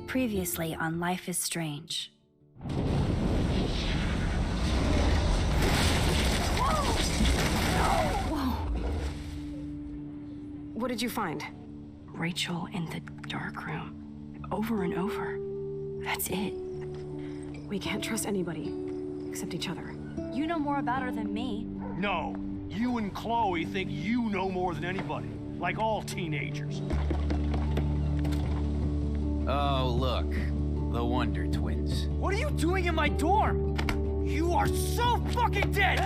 Previously on Life is Strange. Whoa! What did you find? Rachel in the dark room. Over and over. That's it. We can't trust anybody, except each other. You know more about her than me. No, you and Chloe think you know more than anybody, like all teenagers. Oh, look. The Wonder Twins. What are you doing in my dorm? You are so fucking dead!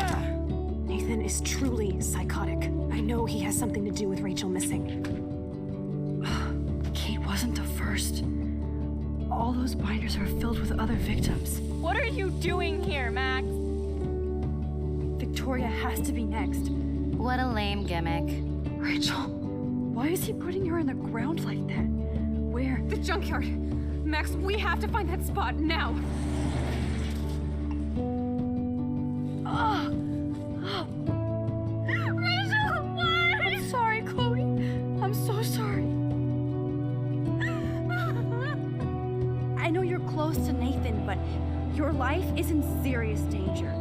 Nathan is truly psychotic. I know he has something to do with Rachel missing. Kate wasn't the first. All those binders are filled with other victims. What are you doing here, Max? Victoria has to be next. What a lame gimmick. Rachel, why is he putting her in the ground like that? Where? The junkyard! Max, we have to find that spot now! Rachel, what? I'm sorry, Chloe. I'm so sorry. I know you're close to Nathan, but your life is in serious danger.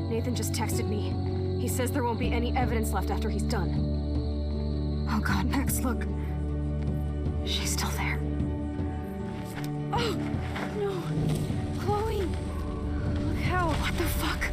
Nathan just texted me. He says there won't be any evidence left after he's done. Oh God, Max, look. She's still there. Oh, no. Chloe. Look how. What the fuck?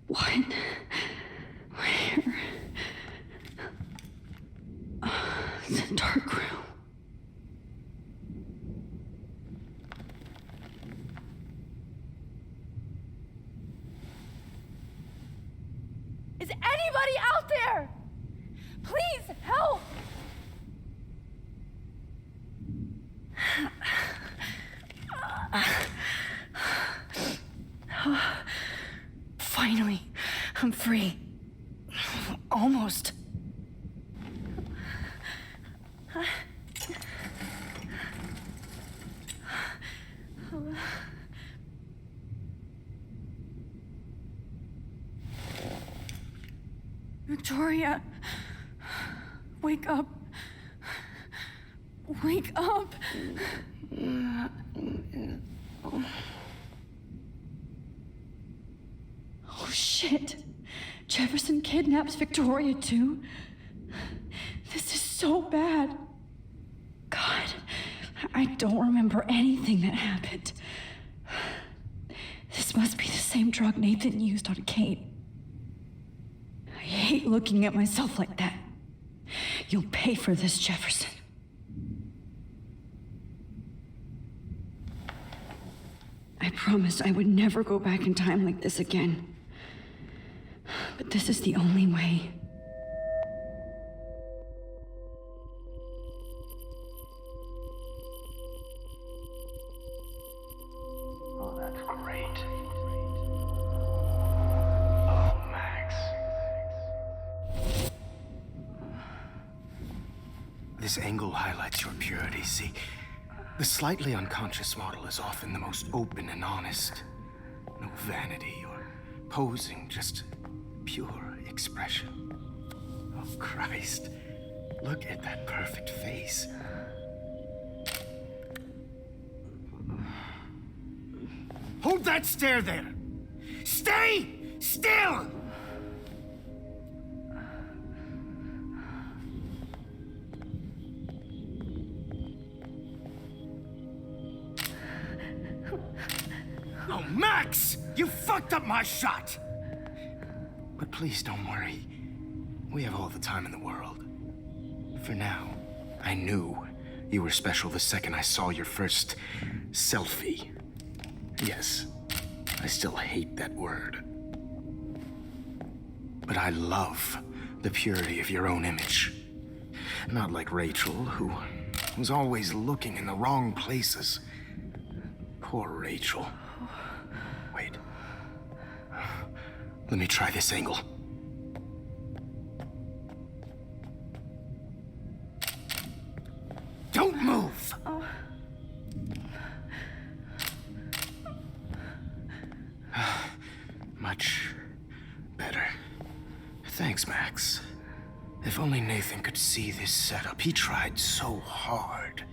What? Where? It's a dark room. Is anybody out there? Please help! Finally, I'm free. Almost. Victoria, wake up. Wake up. Oh shit. Jefferson kidnaps Victoria too? This is so bad. God, I don't remember anything that happened. This must be the same drug Nathan used on Kate. I hate looking at myself like that. You'll pay for this, Jefferson. I promised I would never go back in time like this again. But this is the only way. Oh, that's great. Oh, Max. This angle highlights your purity, see? The slightly unconscious model is often the most open and honest. No vanity or posing, just pure expression. Oh, Christ. Look at that perfect face. Hold that stare there! Stay still! Oh, Max! You fucked up my shot! But please don't worry. We have all the time in the world. For now, I knew you were special the second I saw your first selfie. Yes, I still hate that word. But I love the purity of your own image. Not like Rachel, who was always looking in the wrong places. Poor Rachel. Wait. Let me try this angle. Don't move! Much better. Thanks, Max. If only Nathan could see this setup. He tried so hard.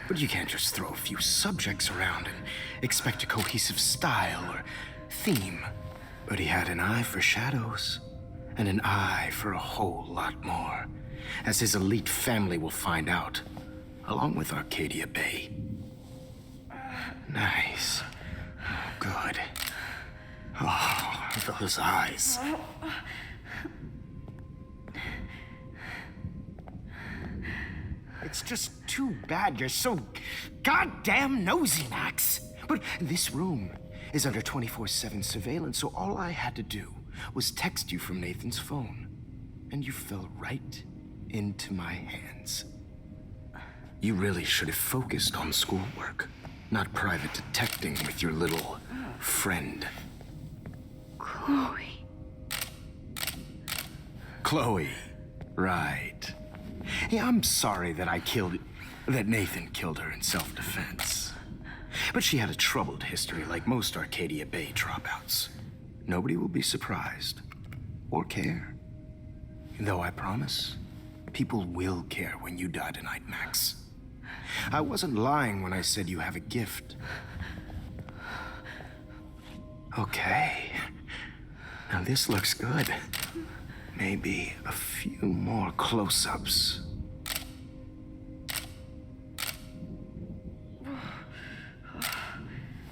But you can't just throw a few subjects around and expect a cohesive style or theme. But he had an eye for shadows, and an eye for a whole lot more, as his elite family will find out, along with Arcadia Bay. Nice. Oh, good. Oh, those eyes. It's just too bad you're so goddamn nosy, Max. But this room is under 24/7 surveillance, so all I had to do was text you from Nathan's phone. And you fell right into my hands. You really should have focused on schoolwork, not private detecting with your little friend. Chloe. Chloe, right. Yeah, I'm sorry that Nathan killed her in self-defense. But she had a troubled history like most Arcadia Bay dropouts. Nobody will be surprised or care. Though I promise, people will care when you die tonight, Max. I wasn't lying when I said you have a gift. Okay. Now this looks good. Maybe a few more close-ups.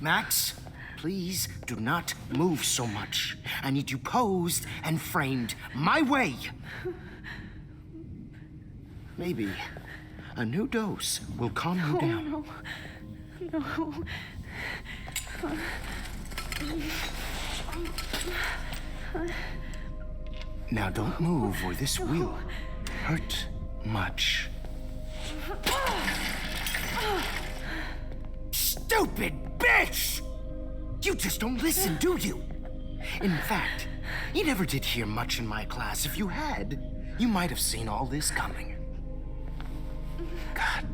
Max, please do not move so much. I need you posed and framed my way. Maybe a new dose will calm you down. No. Now don't move or this will hurt much. Stupid bitch! You just don't listen, do you? In fact, you never did hear much in my class. If you had, you might have seen all this coming. God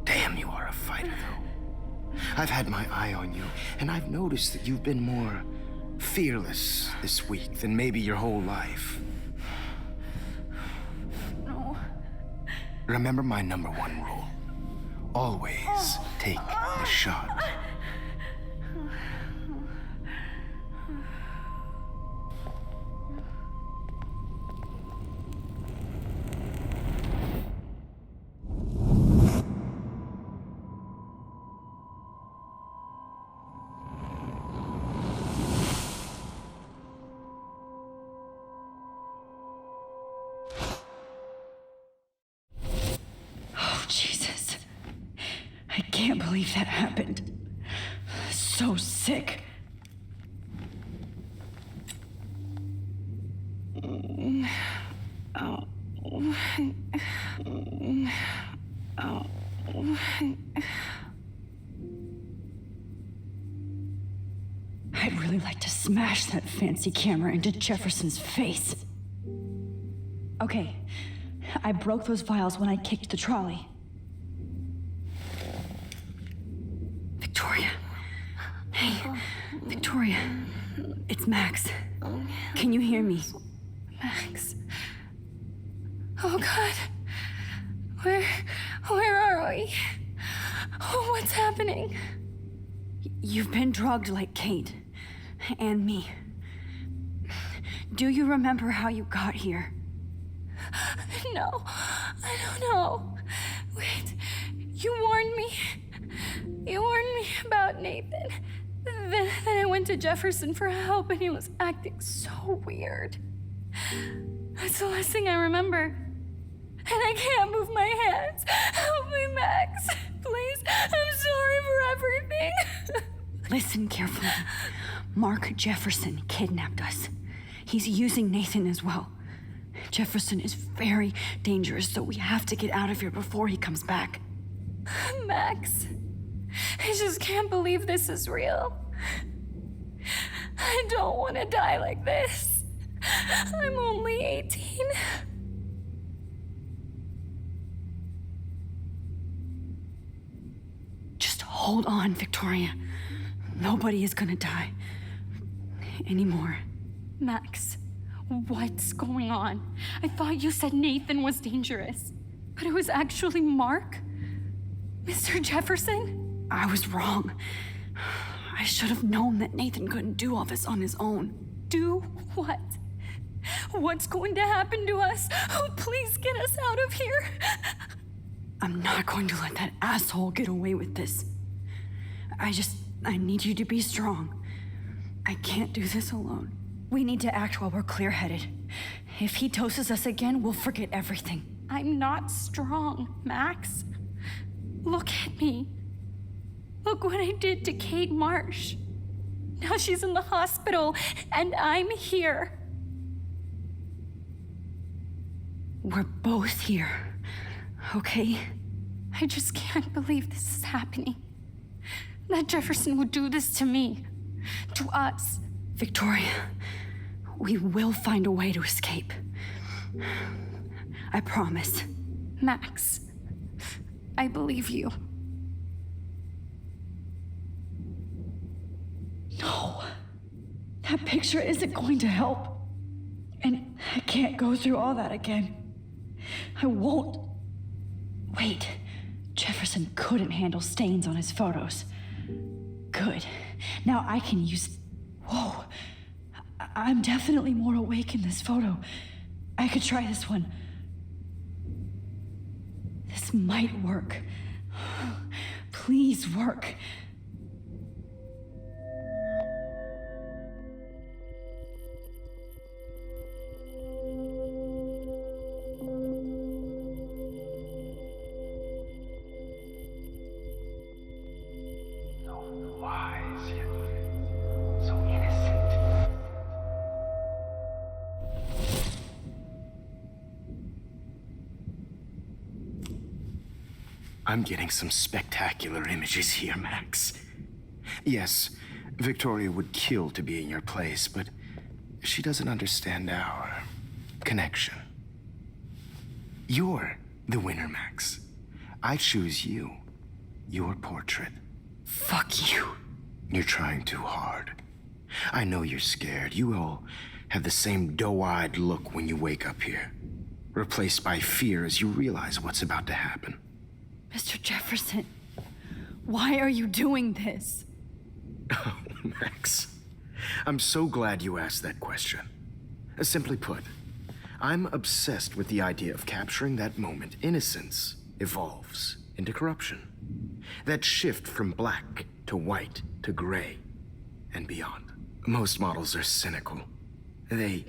damn, you are a fighter, though. I've had my eye on you, and I've noticed that you've been more fearless this week than maybe your whole life. No. Remember my #1 rule. Always take the shot. can't believe that happened. So sick. I'd really like to smash that fancy camera into Jefferson's face. Okay, I broke those files when I kicked the trolley. Victoria. Hey, Victoria. It's Max. Can you hear me? Max. Oh God. Where are we? Oh, what's happening? You've been drugged like Kate. And me. Do you remember how you got here? No, I don't know. Wait, you warned me. You warned me about Nathan. Then I went to Jefferson for help and he was acting so weird. That's the last thing I remember. And I can't move my hands. Help me, Max. Please, I'm sorry for everything. Listen carefully. Mark Jefferson kidnapped us. He's using Nathan as well. Jefferson is very dangerous, so we have to get out of here before he comes back. Max, I just can't believe this is real. I don't want to die like this. I'm only 18. Just hold on, Victoria. Nobody is gonna die. Anymore. Max, what's going on? I thought you said Nathan was dangerous, but it was actually Mark? Mr. Jefferson? I was wrong. I should have known that Nathan couldn't do all this on his own. Do what? What's going to happen to us? Oh, please get us out of here. I'm not going to let that asshole get away with this. I need you to be strong. I can't do this alone. We need to act while we're clear-headed. If he doses us again, we'll forget everything. I'm not strong, Max. Look at me. Look what I did to Kate Marsh. Now she's in the hospital, and I'm here. We're both here, okay? I just can't believe this is happening. That Jefferson would do this to me. To us. Victoria, we will find a way to escape. I promise. Max, I believe you. No. That picture isn't going to help. And I can't go through all that again. I won't. Wait. Jefferson couldn't handle stains on his photos. Good. Now I can use... Whoa. I'm definitely more awake in this photo. I could try this one. This might work. Please work. I'm getting some spectacular images here, Max. Yes, Victoria would kill to be in your place, but she doesn't understand our connection. You're the winner, Max. I choose you. Your portrait. Fuck you. You're trying too hard. I know you're scared. You all have the same doe-eyed look when you wake up here, replaced by fear as you realize what's about to happen. Mr. Jefferson, why are you doing this? Oh, Max. I'm so glad you asked that question. Simply put, I'm obsessed with the idea of capturing that moment innocence evolves into corruption. That shift from black to white to gray and beyond. Most models are cynical. They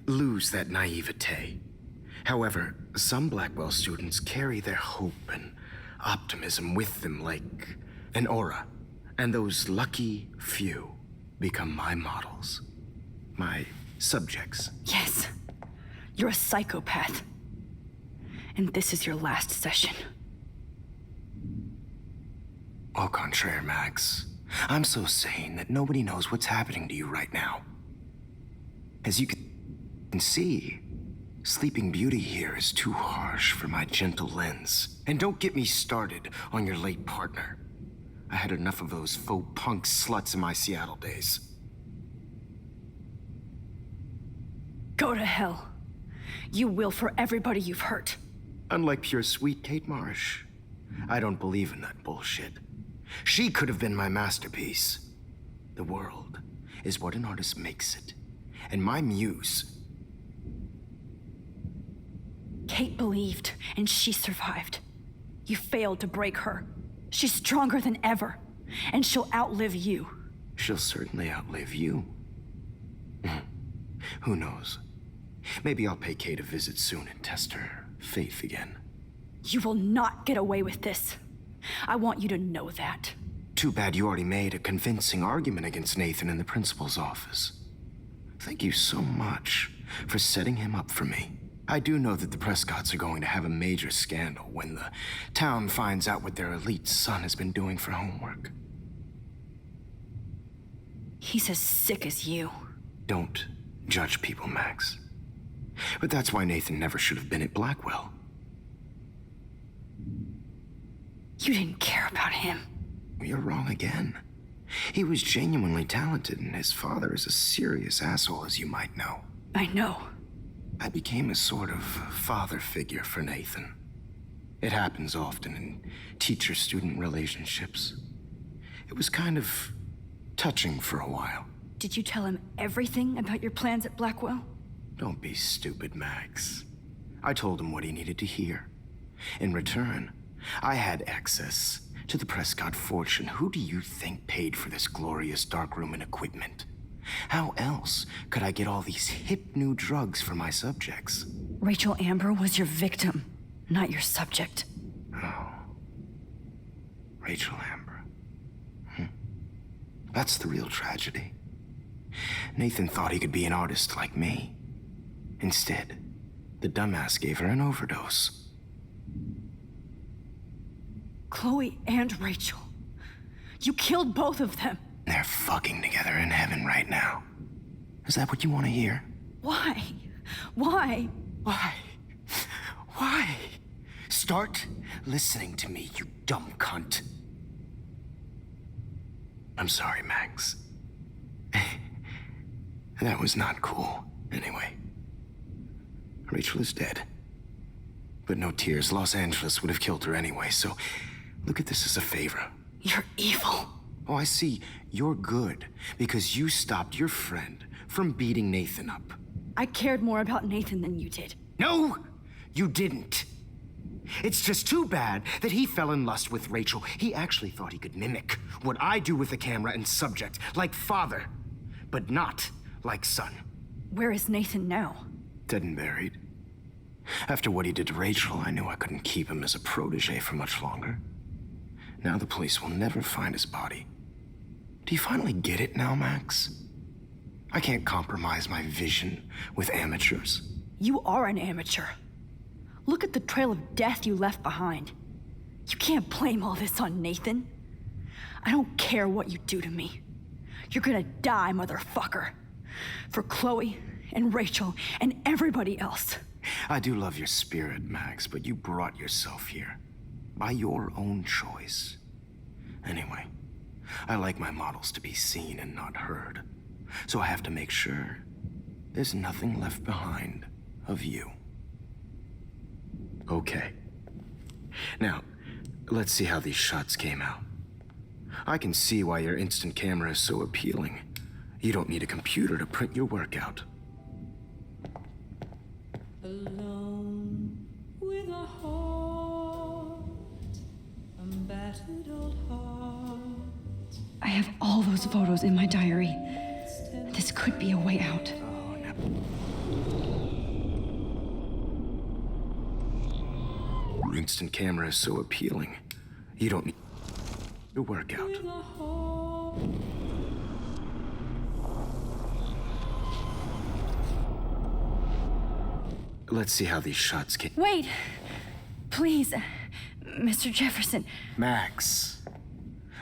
lose that naivete. However, some Blackwell students carry their hope and optimism with them like an aura. And those lucky few become my models, my subjects. Yes, you're a psychopath. And this is your last session. Au contraire, Max. I'm so sane that nobody knows what's happening to you right now. As you can see, Sleeping Beauty here is too harsh for my gentle lens. And don't get me started on your late partner. I had enough of those faux punk sluts in my Seattle days. Go to hell. You will for everybody you've hurt. Unlike pure sweet Kate Marsh, I don't believe in that bullshit. She could have been my masterpiece. The world is what an artist makes it. And my muse... Kate believed, and she survived. You failed to break her. She's stronger than ever, and she'll outlive you. She'll certainly outlive you. Who knows? Maybe I'll pay Kate a visit soon and test her faith again. You will not get away with this. I want you to know that. Too bad you already made a convincing argument against Nathan in the principal's office. Thank you so much for setting him up for me. I do know that the Prescotts are going to have a major scandal when the town finds out what their elite son has been doing for homework. He's as sick as you. Don't judge people, Max. But that's why Nathan never should have been at Blackwell. You didn't care about him. You're wrong again. He was genuinely talented, and his father is a serious asshole, as you might know. I know. I became a sort of father figure for Nathan. It happens often in teacher-student relationships. It was kind of touching for a while. Did you tell him everything about your plans at Blackwell? Don't be stupid, Max. I told him what he needed to hear. In return, I had access to the Prescott fortune. Who do you think paid for this glorious darkroom and equipment? How else could I get all these hip new drugs for my subjects? Rachel Amber was your victim, not your subject. Oh. Rachel Amber. That's the real tragedy. Nathan thought he could be an artist like me. Instead, the dumbass gave her an overdose. Chloe and Rachel. You killed both of them. They're fucking together in heaven right now. Is that what you want to hear? Why? Why? Why? Why? Start listening to me, you dumb cunt. I'm sorry, Max. That was not cool. Anyway, Rachel is dead. But no tears. Los Angeles would have killed her anyway, so look at this as a favor. You're evil. Oh, I see. You're good because you stopped your friend from beating Nathan up. I cared more about Nathan than you did. No, you didn't. It's just too bad that he fell in lust with Rachel. He actually thought he could mimic what I do with the camera and subject, like father, but not like son. Where is Nathan now? Dead and buried. After what he did to Rachel, I knew I couldn't keep him as a protege for much longer. Now the police will never find his body. Do you finally get it now, Max? I can't compromise my vision with amateurs. You are an amateur. Look at the trail of death you left behind. You can't blame all this on Nathan. I don't care what you do to me. You're gonna die, motherfucker. For Chloe and Rachel and everybody else. I do love your spirit, Max, but you brought yourself here. By your own choice. Anyway, I like my models to be seen and not heard. So I have to make sure there's nothing left behind of you. Okay. Now, let's see how these shots came out. I can see why your instant camera is so appealing. You don't need a computer to print your work out. Alone with a heart, a battered old heart. I have all those photos in my diary. This could be a way out. Oh, no. Your instant camera is so appealing. You don't need to work out. with a heart. Let's see how these shots get. Wait! Please, Mr. Jefferson. Max,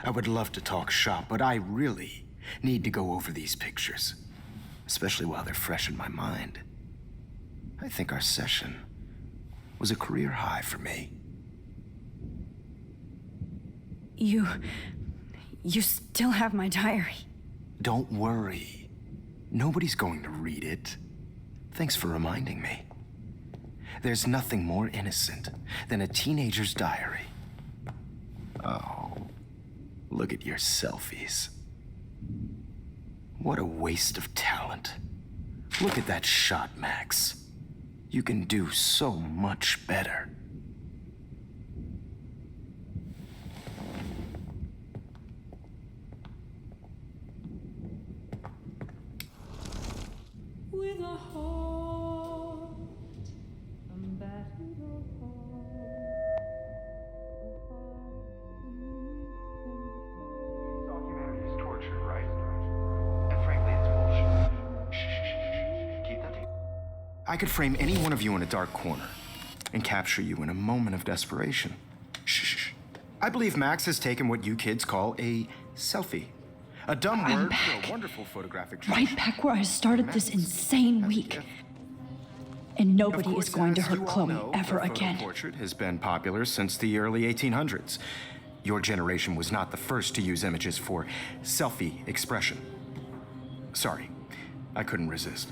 I would love to talk shop, but I really need to go over these pictures, especially while they're fresh in my mind. I think our session was a career high for me. You still have my diary. Don't worry. Nobody's going to read it. Thanks for reminding me. There's nothing more innocent than a teenager's diary. Oh, look at your selfies. What a waste of talent. Look at that shot, Max. You can do so much better. With a heart, a battered old heart, Thought humanity is torture, right? And frankly, it's bullshit. Shh. Keep that to. I could frame any one of you in a dark corner and capture you in a moment of desperation. Shh. I believe Max has taken what you kids call a selfie. A dumb I'm word back. for a wonderful photographic Right tradition. back where I started this insane week. And nobody is going to hurt Chloe ever again. The portrait has been popular since the early 1800s. Your generation was not the first to use images for selfie expression. Sorry, I couldn't resist.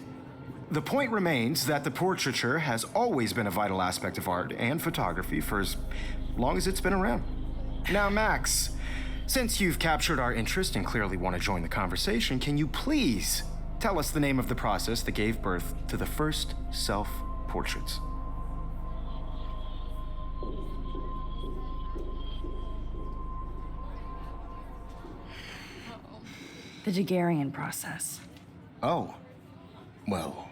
The point remains that the portraiture has always been a vital aspect of art and photography for as long as it's been around. Now, Max, since you've captured our interest and clearly want to join the conversation, can you please tell us the name of the process that gave birth to the first self-portraits? The Daguerrean process. Oh, well,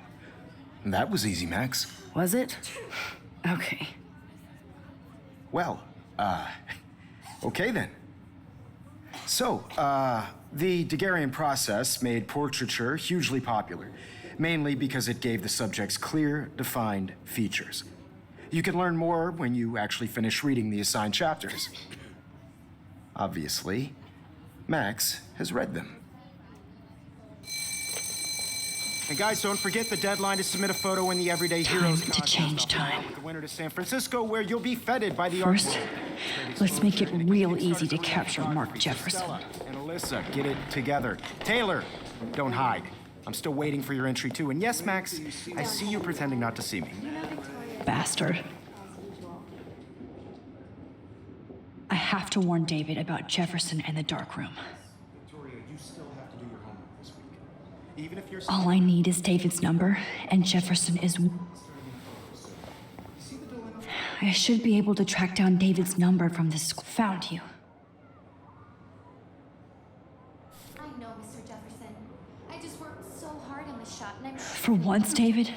that was easy, Max. Was it? Okay. Well, okay then. So, the Daguerrean process made portraiture hugely popular, mainly because it gave the subjects clear, defined features. You can learn more when you actually finish reading the assigned chapters. Obviously, Max has read them. And guys, don't forget the deadline to submit a photo in the Everyday Heroes Time to contest. change I'll be time. with the winner to San Francisco, where you'll be feted by the art First, world. let's make it real easy to capture Mark Jefferson. Stella and Alyssa, get it together. Taylor, don't hide. I'm still waiting for your entry too. And yes, Max, I see you pretending not to see me. Bastard. I have to warn David about Jefferson and the dark room. Victoria, you still have to do your homework this week. Even if you're All I need is David's number, and Jefferson is... I should be able to track down David's number from this... Found you. I know, Mr. Jefferson. I just worked so hard on this shot, and I'm For once, David,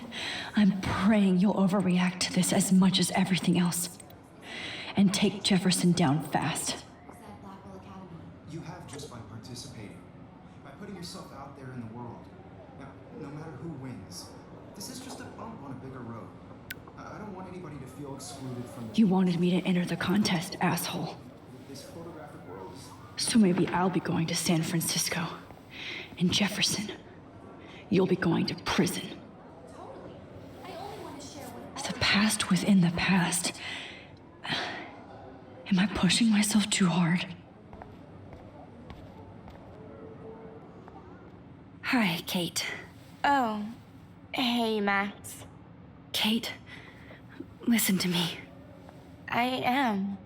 I'm praying you'll overreact to this as much as everything else. And take Jefferson down fast. at Blackwell Academy. You have just by participating, by putting yourself out there in the world. Now, no matter who wins, this is just a bump on a bigger road. I don't want anybody to feel excluded from the You wanted me to enter the contest, asshole. this photographic world. So maybe I'll be going to San Francisco. And Jefferson, you'll be going to prison. Totally. I only want to share what The past within the past. Am I pushing myself too hard? Hi, Kate. Oh, hey, Max. Kate, listen to me. I am.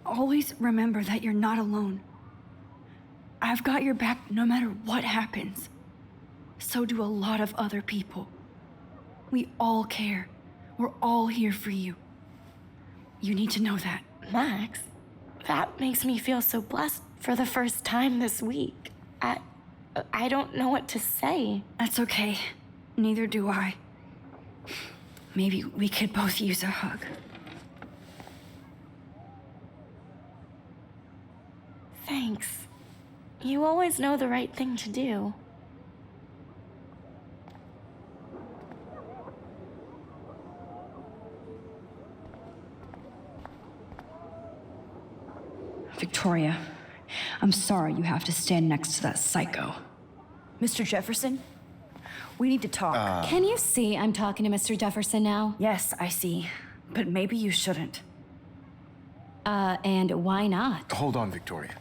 Always remember that you're not alone. I've got your back no matter what happens. So do a lot of other people. We all care. We're all here for you. You need to know that. Max, that makes me feel so blessed for the first time this week. I don't know what to say. That's okay. Neither do I. Maybe we could both use a hug. Thanks. You always know the right thing to do. Victoria, I'm sorry you have to stand next to that psycho. Mr. Jefferson, we need to talk. Can you see I'm talking to Mr. Jefferson now? Yes, I see. But maybe you shouldn't. And why not? Hold on, Victoria.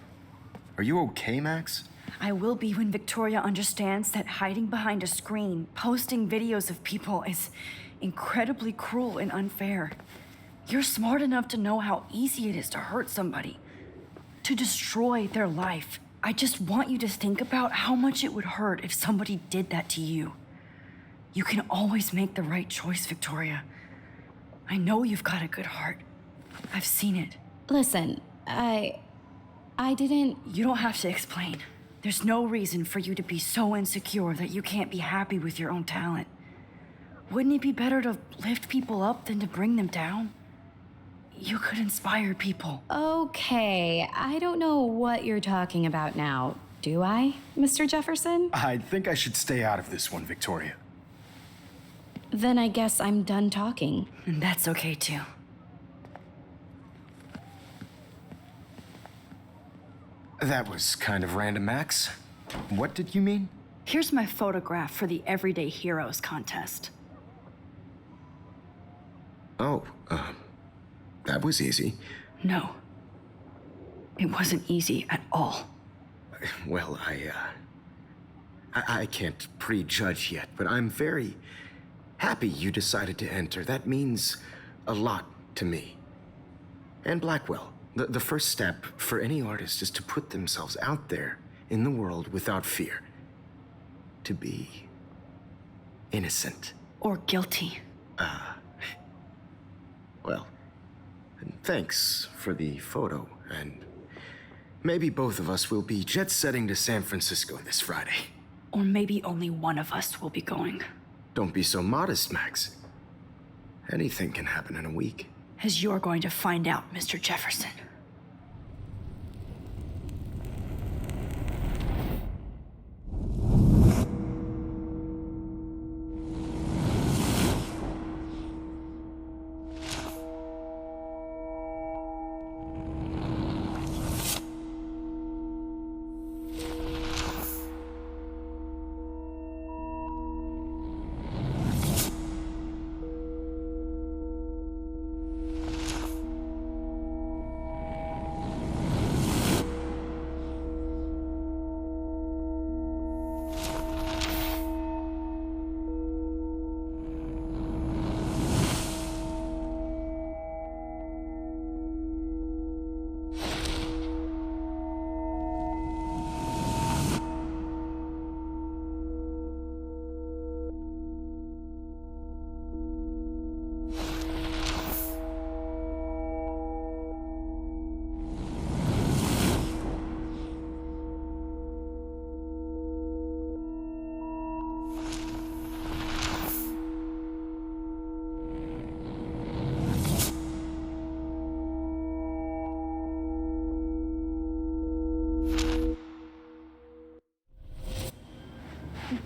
Are you okay, Max? I will be when Victoria understands that hiding behind a screen, posting videos of people is incredibly cruel and unfair. You're smart enough to know how easy it is to hurt somebody, to destroy their life. I just want you to think about how much it would hurt if somebody did that to you. You can always make the right choice, Victoria. I know you've got a good heart. I've seen it. Listen, I didn't... You don't have to explain. There's no reason for you to be so insecure that you can't be happy with your own talent. Wouldn't it be better to lift people up than to bring them down? You could inspire people. Okay, I don't know what you're talking about now. Do I, Mr. Jefferson? I think I should stay out of this one, Victoria. Then I guess I'm done talking. And that's okay too. That was kind of random, Max. What did you mean? Here's my photograph for the Everyday Heroes contest. Oh, that was easy. No. It wasn't easy at all. Well, I can't prejudge yet, but I'm very happy you decided to enter. That means a lot to me. And Blackwell. The first step for any artist is to put themselves out there in the world without fear. To be innocent. Or guilty. Well, and thanks for the photo, and maybe both of us will be jet-setting to San Francisco this Friday. Or maybe only one of us will be going. Don't be so modest, Max. Anything can happen in a week. As you're going to find out, Mr. Jefferson.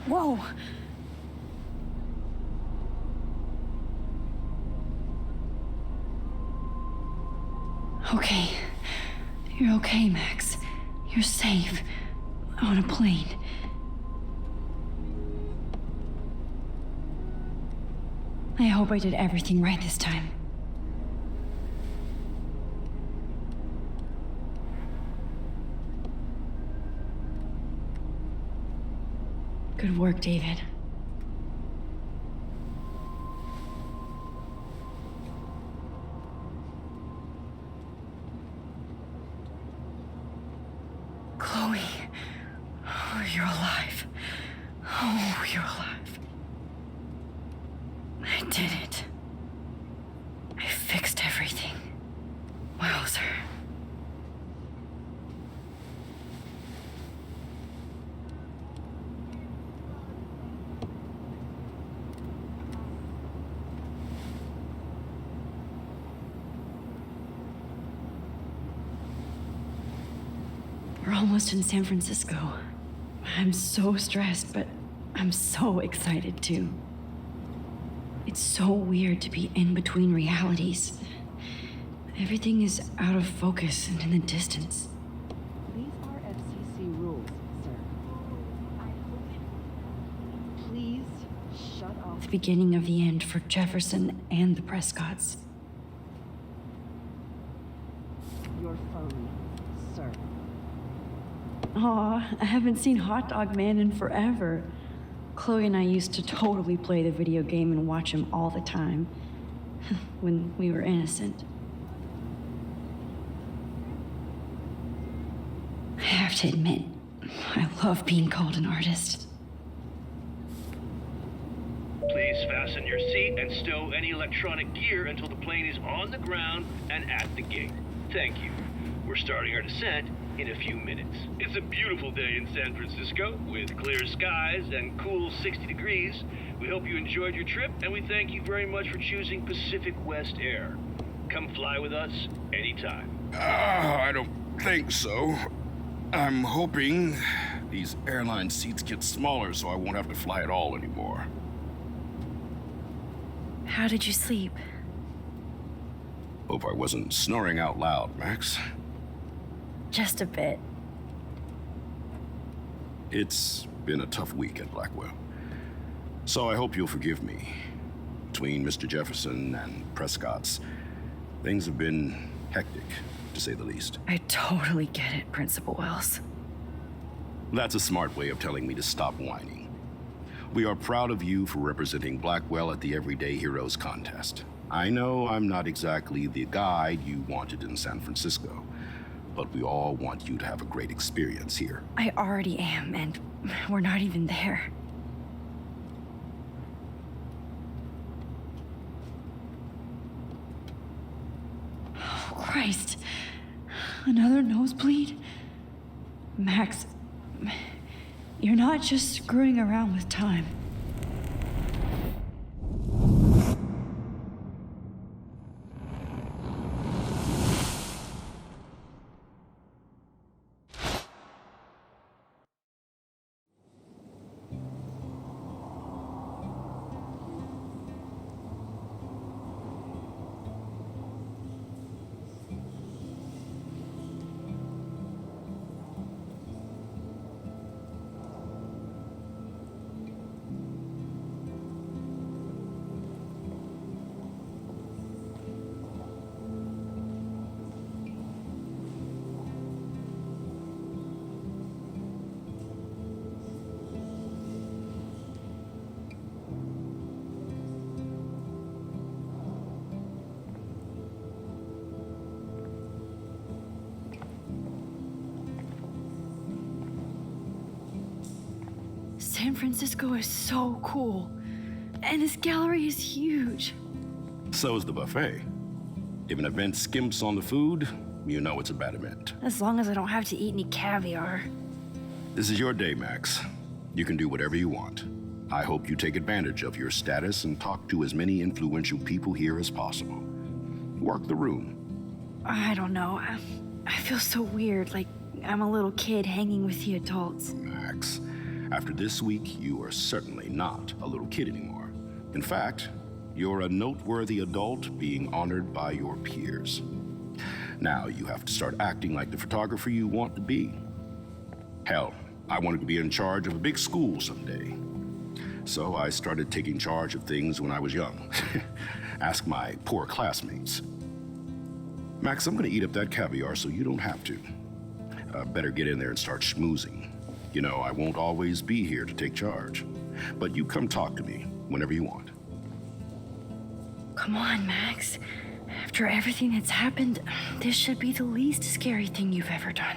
Whoa! Okay. You're okay, Max. You're safe. On a plane. I hope I did everything right this time. Good work, David. Chloe. Oh, you're alive. Oh, you're alive. I did it. I fixed everything. Wowzer. almost in San Francisco. I'm so stressed, but I'm so excited too. It's so weird to be in between realities. Everything is out of focus and in the distance. These are FCC rules, sir. Please shut off. The beginning of the end for Jefferson and the Prescotts. Your phone, sir. Aw, I haven't seen Hot Dog Man in forever. Chloe and I used to totally play the video game and watch him all the time. When we were innocent. I have to admit, I love being called an artist. Please fasten your seat and stow any electronic gear until the plane is on the ground and at the gate. Thank you. We're starting our descent in a few minutes. It's a beautiful day in San Francisco with clear skies and cool 60 degrees. We hope you enjoyed your trip, and we thank you very much for choosing Pacific West Air. Come fly with us anytime. I don't think so. I'm hoping these airline seats get smaller so I won't have to fly at all anymore. How did you sleep? Hope I wasn't snoring out loud, Max. Just a bit. It's been a tough week at Blackwell. So I hope you'll forgive me. Between Mr. Jefferson and Prescott's, things have been hectic, to say the least. I totally get it, Principal Wells. That's a smart way of telling me to stop whining. We are proud of you for representing Blackwell at the Everyday Heroes contest. I know I'm not exactly the guide you wanted in San Francisco, but we all want you to have a great experience here. I already am, and we're not even there. Oh, Christ. Another nosebleed? Max, you're not just screwing around with time. San Francisco is so cool. And this gallery is huge. So is the buffet. If an event skimps on the food, you know it's a bad event. As long as I don't have to eat any caviar. This is your day, Max. You can do whatever you want. I hope you take advantage of your status and talk to as many influential people here as possible. Work the room. I don't know. I feel so weird, like I'm a little kid hanging with the adults. Max, after this week, you are certainly not a little kid anymore. In fact, you're a noteworthy adult being honored by your peers. Now you have to start acting like the photographer you want to be. Hell, I wanted to be in charge of a big school someday. So I started taking charge of things when I was young. Ask my poor classmates. Max, I'm gonna eat up that caviar so you don't have to. Better get in there and start schmoozing. You know, I won't always be here to take charge. But you come talk to me whenever you want. Come on, Max. After everything that's happened, this should be the least scary thing you've ever done.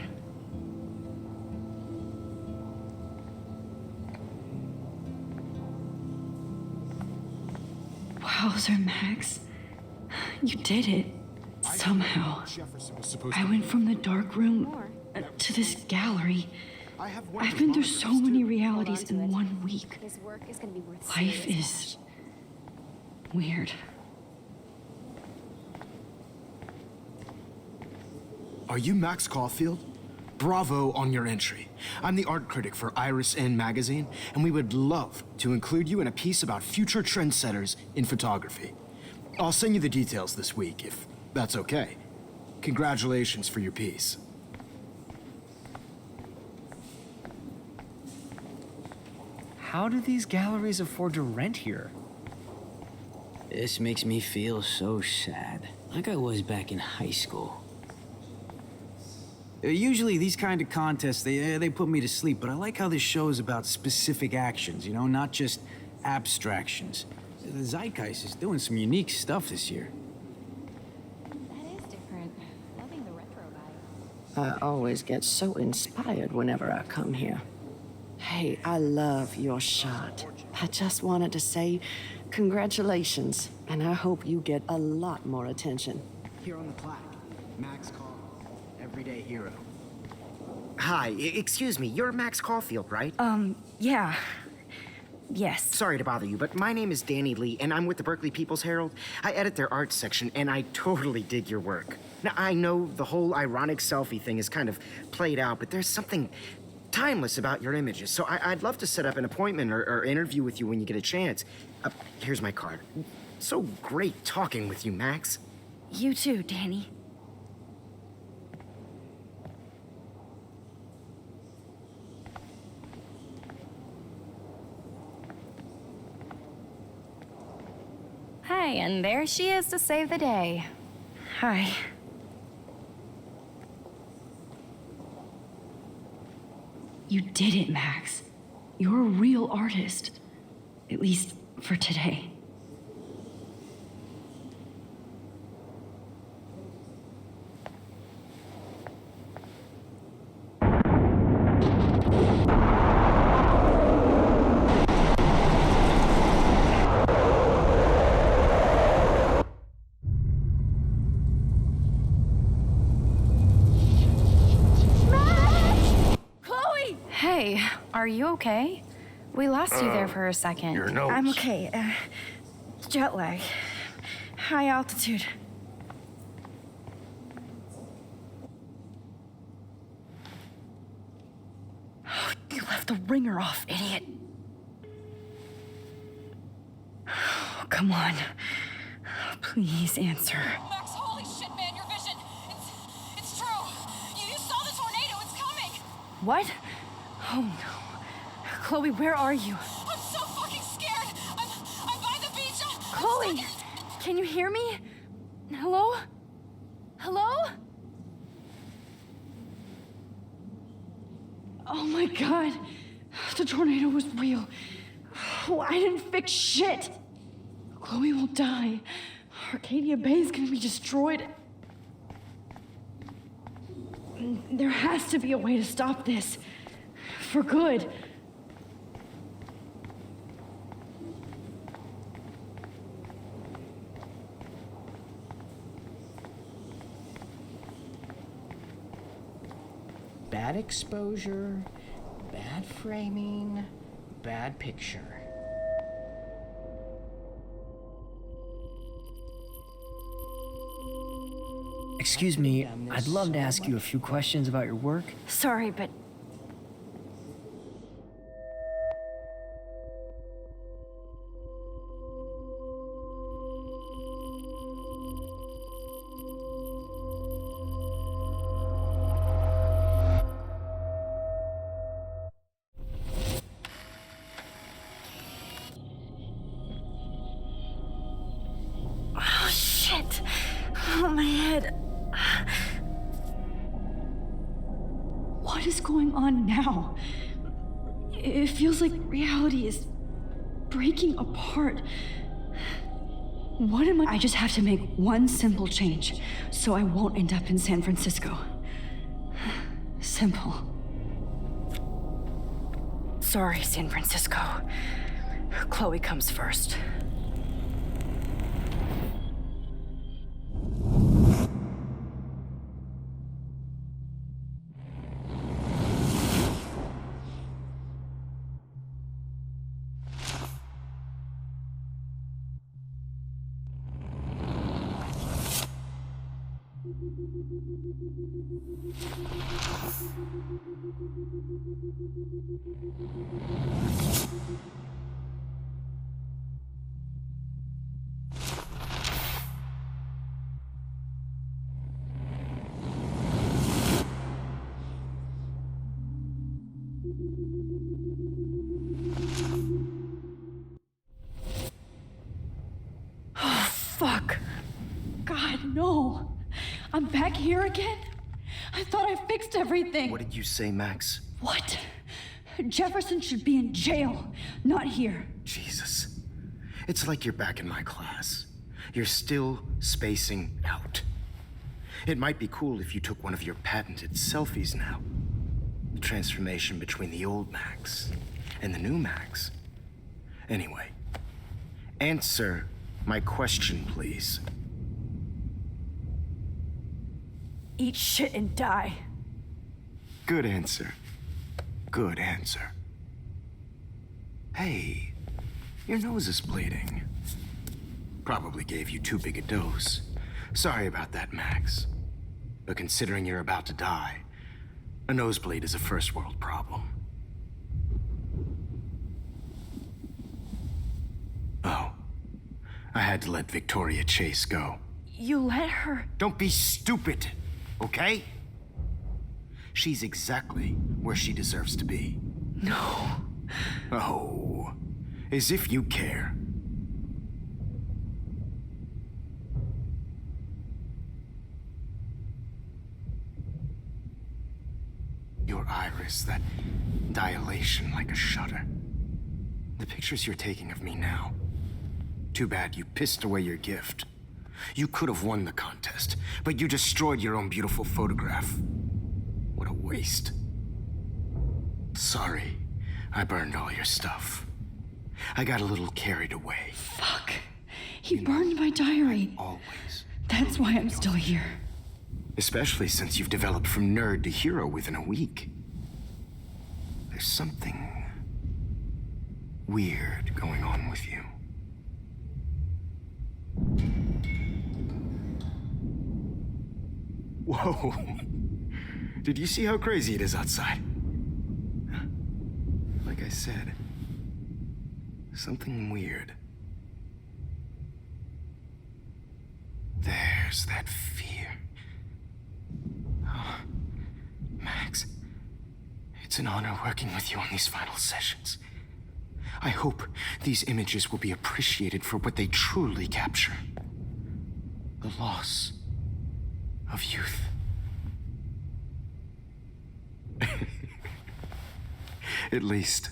Wowzer, Max. You did it. Somehow. I went from the dark room to this gallery. I've been through so many realities in 1 week. Life is weird. Are you Max Caulfield? bravo on your entry. I'm the art critic for Iris N magazine, and we would love to include you in a piece about future trendsetters in photography. I'll send you the details this week, if that's okay. Congratulations for your piece. How do these galleries afford to rent here? This makes me feel so sad, like I was back in high school. Usually these kind of contests, they put me to sleep, but I like how this show is about specific actions, you know, not just abstractions. The Zeitgeist is doing some unique stuff this year. That is different. Loving the retro vibe. I always get so inspired whenever I come here. Hey, I love your shot. I just wanted to say congratulations, and I hope you get a lot more attention. Here on the plaque, Max Caulfield, everyday hero. Hi, excuse me, you're Max Caulfield, right? Yeah. Yes. Sorry to bother you, but my name is Danny Lee, and I'm with the Berkeley People's Herald. I edit their arts section, and I totally dig your work. Now, I know the whole ironic selfie thing is kind of played out, but there's something timeless about your images, so I'd love to set up an appointment or interview with you when you get a chance. Here's my card. So great talking with you, Max. You too, Danny. Hi, and there she is to save the day. Hi. You did it, Max. You're a real artist. At least for today. Hey, are you okay? We lost you there for a second. Your nose. I'm okay. Jet lag. High altitude. Oh, you left the ringer off, idiot. Oh, come on. Please answer. Max, holy shit, man, your vision. It's true. You saw the tornado. It's coming. What? Oh no. Chloe, where are you? I'm so fucking scared. I'm by the beach. Chloe, can you hear me? Hello? Hello? Oh my god. The tornado was real. Oh, I didn't fix shit. Chloe will die. Arcadia Bay is gonna be destroyed. There has to be a way to stop this. For good. Bad exposure, bad framing, bad picture. Excuse me, I'd love to ask you a few questions about your work. Sorry, but oh shit. Oh, my head. What is going on now? It feels like reality is breaking apart. What am I just have to make one simple change so I won't end up in San Francisco. Simple. Sorry, San Francisco. Chloe comes first. Fuck. God, no. I'm back here again? I thought I fixed everything. What did you say, Max? What? Jefferson should be in jail, not here. Jesus. It's like you're back in my class. You're still spacing out. It might be cool if you took one of your patented selfies now. The transformation between the old Max and the new Max. Anyway, answer my question, please. Eat shit and die. Good answer. Good answer. Hey, your nose is bleeding. Probably gave you too big a dose. Sorry about that, Max. But considering you're about to die, a nosebleed is a first world problem. Oh, I had to let Victoria Chase go. You let her? Don't be stupid, okay? She's exactly where she deserves to be. No. Oh, as if you care. Your iris, that dilation like a shutter. The pictures you're taking of me now. Too bad you pissed away your gift. You could have won the contest, but you destroyed your own beautiful photograph. What a waste. Sorry, I burned all your stuff. I got a little carried away. Fuck. He burned my diary. Always. That's why I'm still here. Especially since you've developed from nerd to hero within a week. There's something weird going on with you. Whoa. Did you see how crazy it is outside? Like I said, something weird. There's that fear. Oh, Max, it's an honor working with you on these final sessions. I hope these images will be appreciated for what they truly capture. The loss of youth. At least,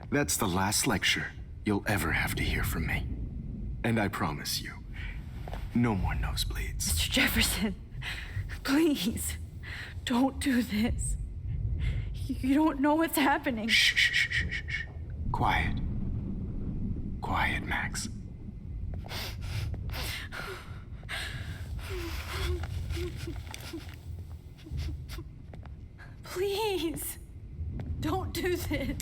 that's the last lecture you'll ever have to hear from me. And I promise you, no more nosebleeds. Mr. Jefferson, please, don't do this. You don't know what's happening. Shh, shh, shh, shh, shh, shh. Quiet. Quiet, Max. Please, don't do this.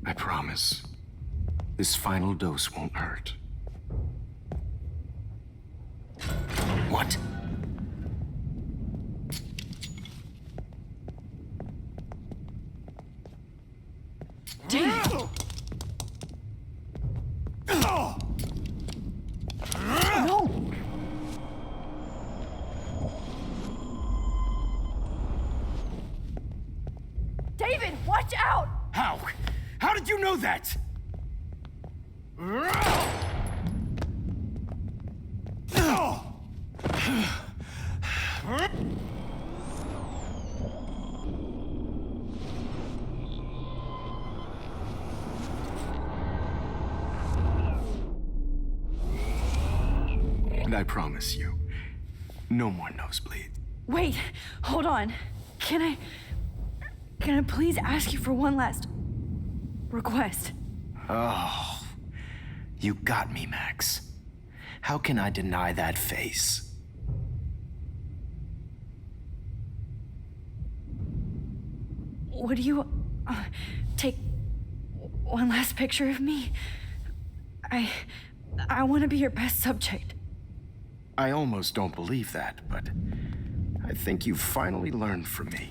I promise, this final dose won't hurt. What? Damn! No! David, watch out! How? How did you know that? And I promise you, no more nosebleeds. Wait, hold on. Can I please ask you for one last request? Oh, you got me, Max. How can I deny that face? Would you take one last picture of me? I want to be your best subject. I almost don't believe that, but I think you've finally learned from me.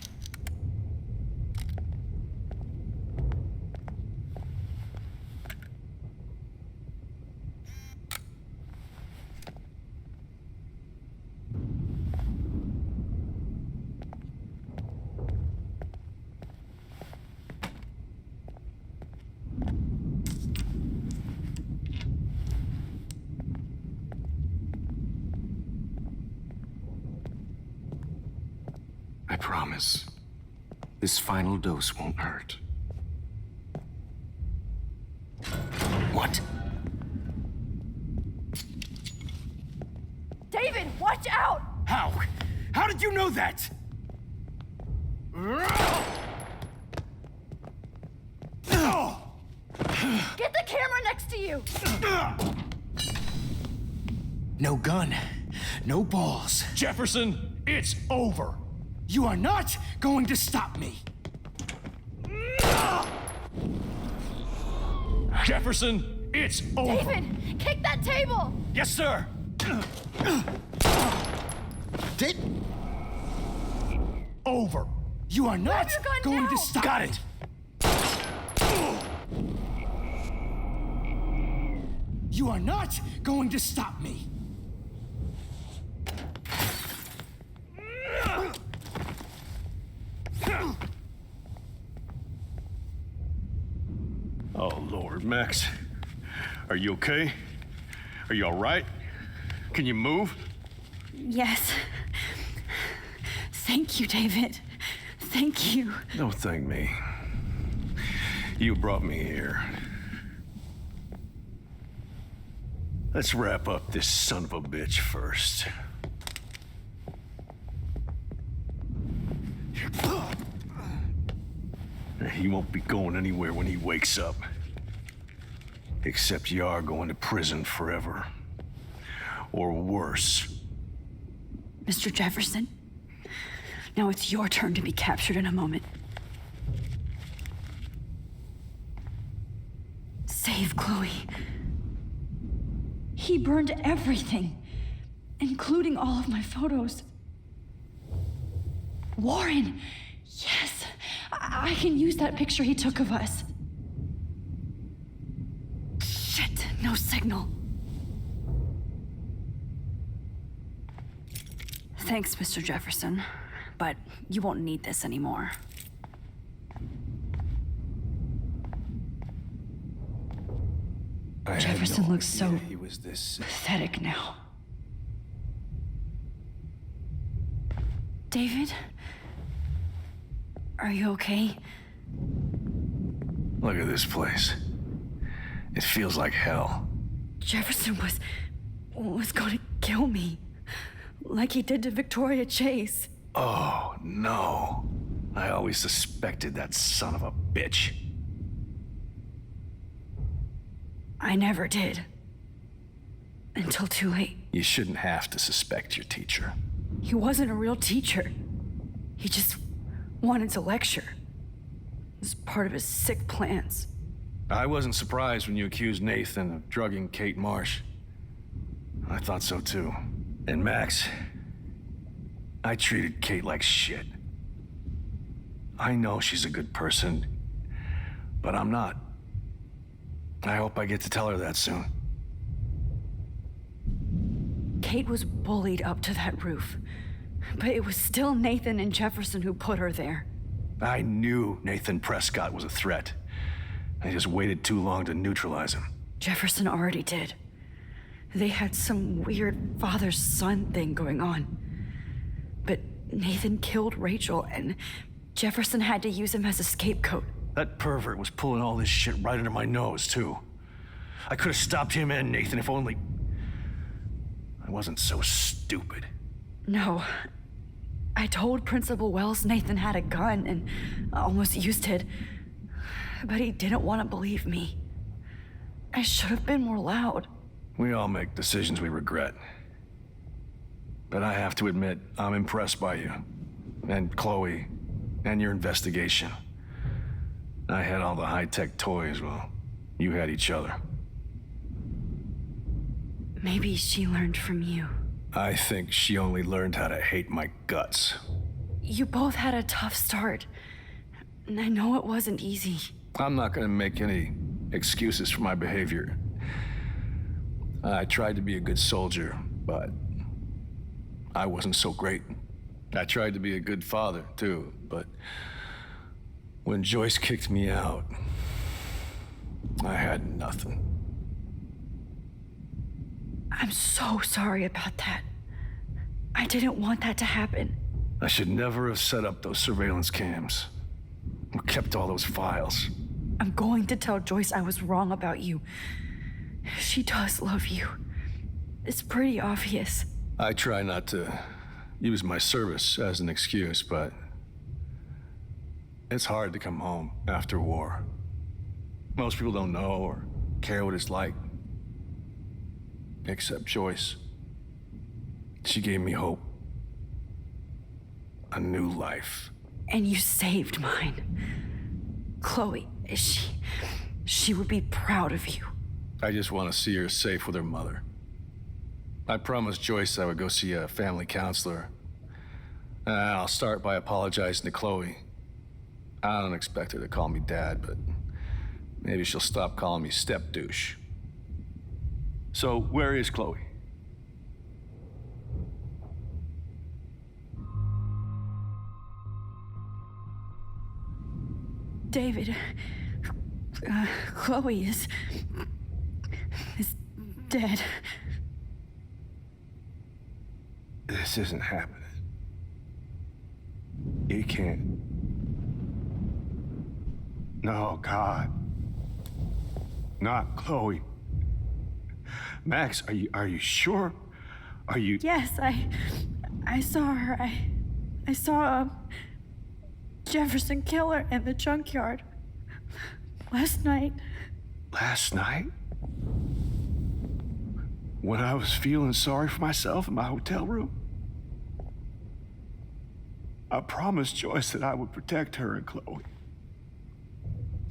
I promise, this final dose won't hurt. What? David, watch out! How? How did you know that? Get the camera next to you! No gun, no balls. Jefferson, it's over. You are not going to stop me. Jefferson, it's over. David, kick that table! Yes, sir. Did? Over. You are not Grab your gun going now. to stop Got me. it. You are not going to stop me. Oh, Lord, Max. Are you okay? Are you all right? Can you move? Yes. Thank you, David. Thank you. Don't thank me. You brought me here. Let's wrap up this son of a bitch first. He won't be going anywhere when he wakes up. Except you are going to prison forever. Or worse. Mr. Jefferson, now it's your turn to be captured in a moment. Save Chloe. He burned everything, including all of my photos. Warren, yes, I can use that picture he took of us. Shit, no signal. Thanks, Mr. Jefferson, but you won't need this anymore. Jefferson looks so he was this. pathetic now. David? Are you okay? Look at this place. It feels like hell. Jefferson was going to kill me. Like he did to Victoria Chase. Oh, no. I always suspected that son of a bitch. I never did. Until too late. You shouldn't have to suspect your teacher. He wasn't a real teacher. He just wanted to lecture. It was part of his sick plans. I wasn't surprised when you accused Nathan of drugging Kate Marsh. I thought so too. And Max, I treated Kate like shit. I know she's a good person, but I'm not. I hope I get to tell her that soon. Kate was bullied up to that roof. But it was still Nathan and Jefferson who put her there. I knew Nathan Prescott was a threat. I just waited too long to neutralize him. Jefferson already did. They had some weird father-son thing going on. But Nathan killed Rachel, and Jefferson had to use him as a scapegoat. That pervert was pulling all this shit right under my nose, too. I could have stopped him and Nathan if only I wasn't so stupid. No. I told Principal Wells Nathan had a gun and almost used it. But he didn't want to believe me. I should have been more loud. We all make decisions we regret. But I have to admit, I'm impressed by you. And Chloe. And your investigation. I had all the high-tech toys, well, you had each other. Maybe she learned from you. I think she only learned how to hate my guts. You both had a tough start. And I know it wasn't easy. I'm not gonna make any excuses for my behavior. I tried to be a good soldier, but I wasn't so great. I tried to be a good father, too, but when Joyce kicked me out, I had nothing. I'm so sorry about that. I didn't want that to happen. I should never have set up those surveillance cams. Or kept all those files. I'm going to tell Joyce I was wrong about you. She does love you. It's pretty obvious. I try not to use my service as an excuse, but it's hard to come home after war. Most people don't know or care what it's like. Except Joyce. She gave me hope. A new life. And you saved mine. Chloe, she would be proud of you. I just want to see her safe with her mother. I promised Joyce I would go see a family counselor. I'll start by apologizing to Chloe. I don't expect her to call me dad, but maybe she'll stop calling me step douche. So, where is Chloe? David, Chloe is dead. This isn't happening. It can't. No, God. Not Chloe. Max, are you sure? Are you... Yes, I saw her. I saw Jefferson kill her in the junkyard last night. Last night? When I was feeling sorry for myself in my hotel room? I promised Joyce that I would protect her and Chloe.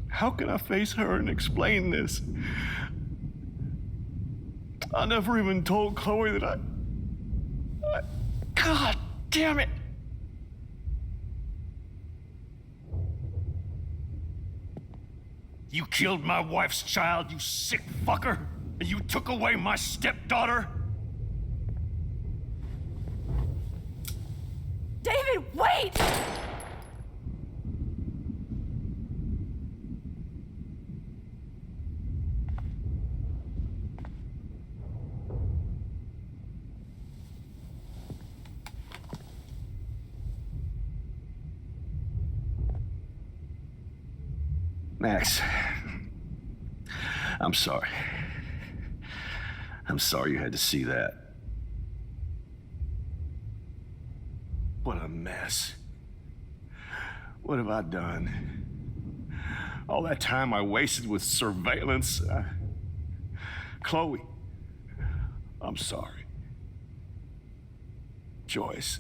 How can I face her and explain this? I never even told Chloe that I... God damn it! You killed my wife's child, you sick fucker! And you took away my stepdaughter? David, wait! Max, I'm sorry. I'm sorry you had to see that. What a mess. What have I done? All that time I wasted with surveillance. Chloe, I'm sorry. Joyce,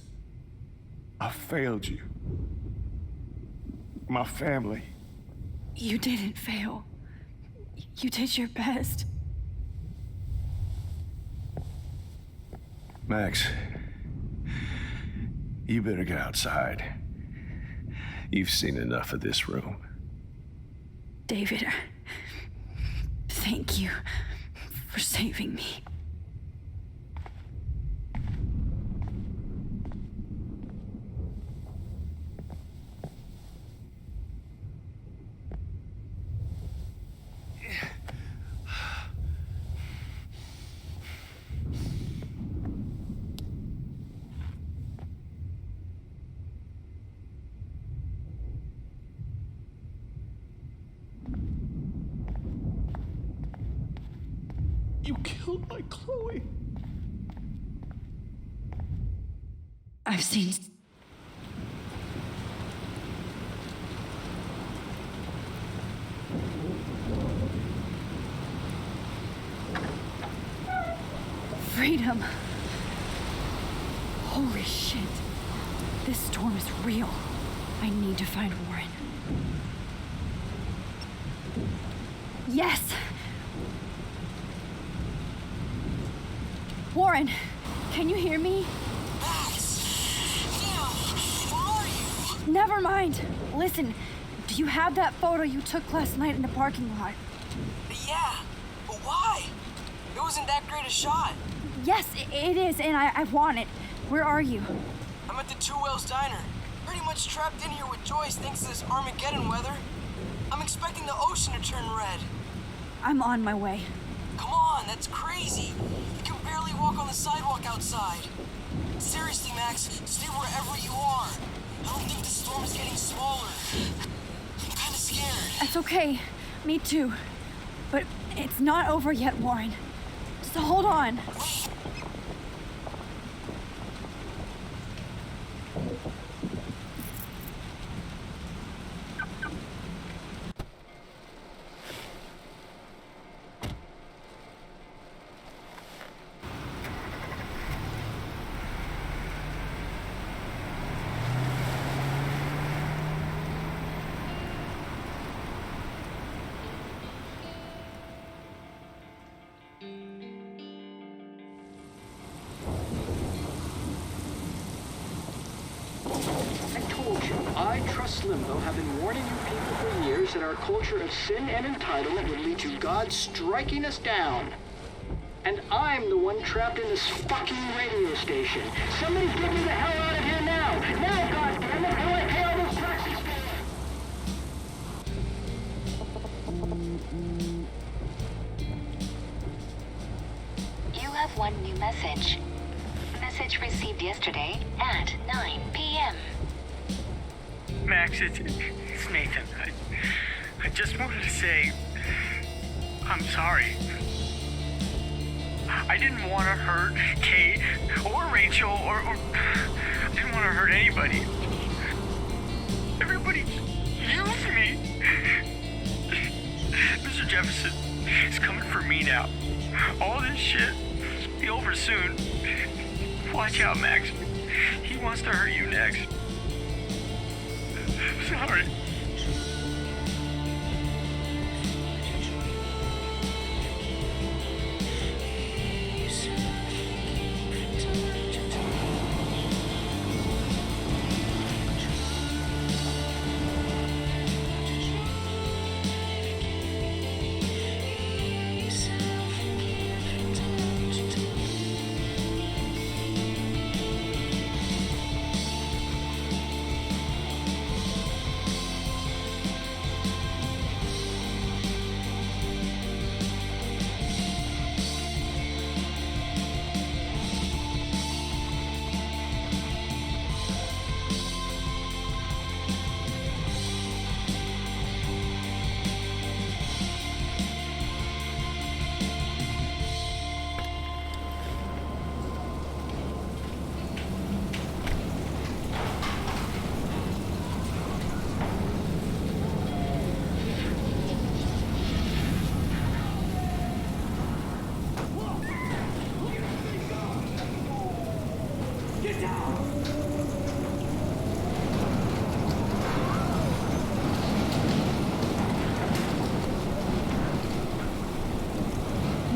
I failed you. My family. You didn't fail. You did your best. Max, you better get outside. You've seen enough of this room. David, thank you for saving me. You killed my Chloe. I've seen... him. Holy shit. This storm is real. I need to find Warren. Yes! Warren, can you hear me? Max! Damn! Where are you? Never mind. Listen, do you have that photo you took last night in the parking lot? Yeah, but why? It wasn't that great a shot. Yes, it is, and I want it. Where are you? I'm at the Two Whales Diner. Pretty much trapped in here with Joyce thanks to this Armageddon weather. I'm expecting the ocean to turn red. I'm on my way. Come on, that's crazy. You can barely walk on the sidewalk outside. Seriously, Max, stay wherever you are. I don't think the storm is getting smaller. I'm kind of scared. That's okay. Me too. But it's not over yet, Warren. Just hold on. Wait. I, Trust Limbo, have been warning you people for years that our culture of sin and entitlement would lead to God striking us down. And I'm the one trapped in this fucking radio station. Somebody get me the hell out of here now! Now, goddammit! How do I pay all those taxes for? You have one new message. Message received yesterday at 9 p.m. Max, it's Nathan. I just wanted to say, I'm sorry. I didn't want to hurt Kate or Rachel or I didn't want to hurt anybody. Everybody used me. Mr. Jefferson is coming for me now. All this shit will be over soon. Watch out, Max. He wants to hurt you next. Sorry.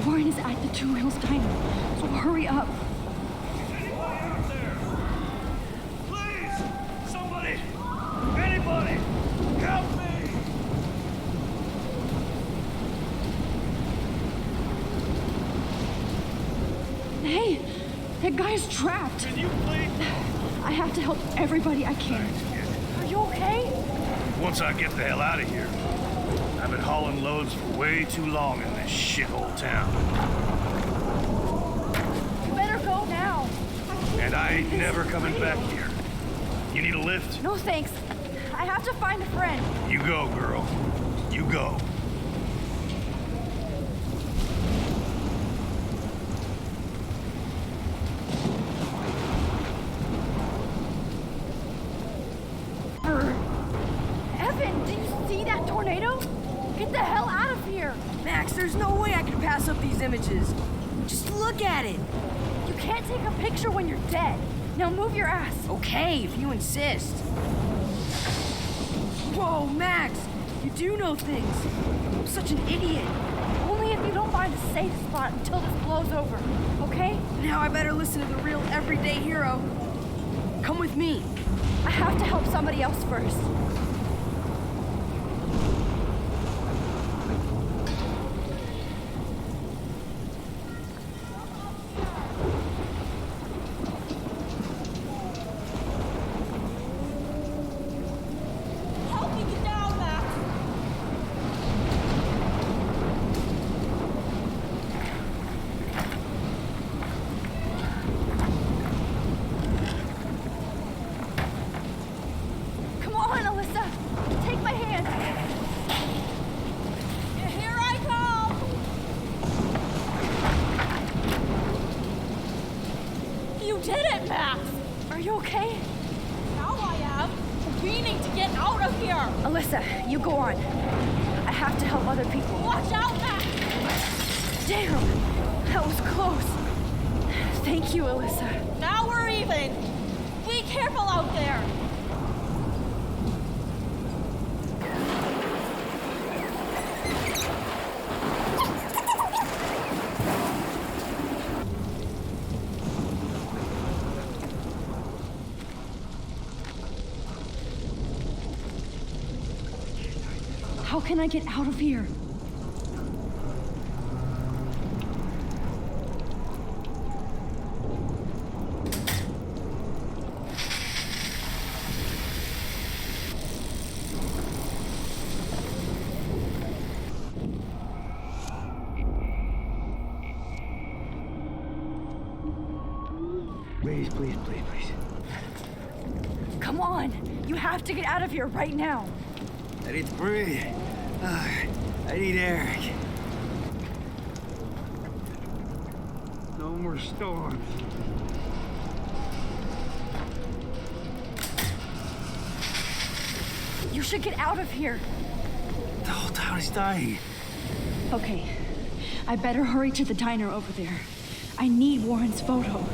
Warren is at the Two Whales Diner, so hurry up. Anybody out there? Please! Somebody! Anybody! Help me! Hey, that guy's trapped. Can you please? I have to help everybody I can. Are you okay? Once I get the hell out of here. I've been hauling loads for way too long in this shithole town. You better go now. And I ain't never coming back here. You need a lift? No thanks. I have to find a friend. You go, girl. You go. Evan, did you see that tornado? Get the hell out of here! Max, there's no way I can pass up these images. Just look at it. You take a picture when you're dead. Now move your ass. Okay, if you insist. Whoa, Max! You do know things. I'm such an idiot. Only if you don't find a safe spot until this blows over, okay? Now I better listen to the real everyday hero. Come with me. I have to help somebody else first. Help me get down, Max. Come on, Alyssa. Take my hand. Here I come. You did it, Max. Are you okay? Now I am. We need to get out of here. Alyssa, you go on. I have to help other people. Watch out, Max. Damn, that was close. Thank you, Alyssa. Now we're even. Be careful out there. How can I get out of here? Please, please, please, please. Come on. You have to get out of here right now. I need to breathe. I need air. No more storms. You should get out of here. The whole town is dying. Okay. I better hurry to the diner over there. I need Warren's photo.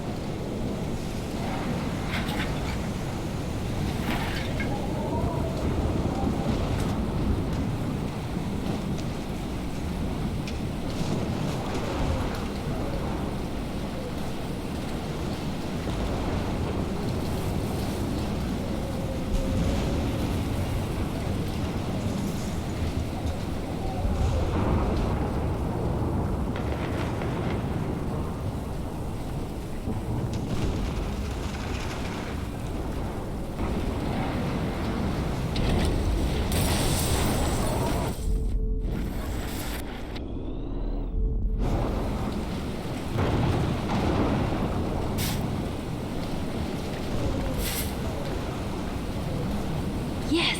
Yes!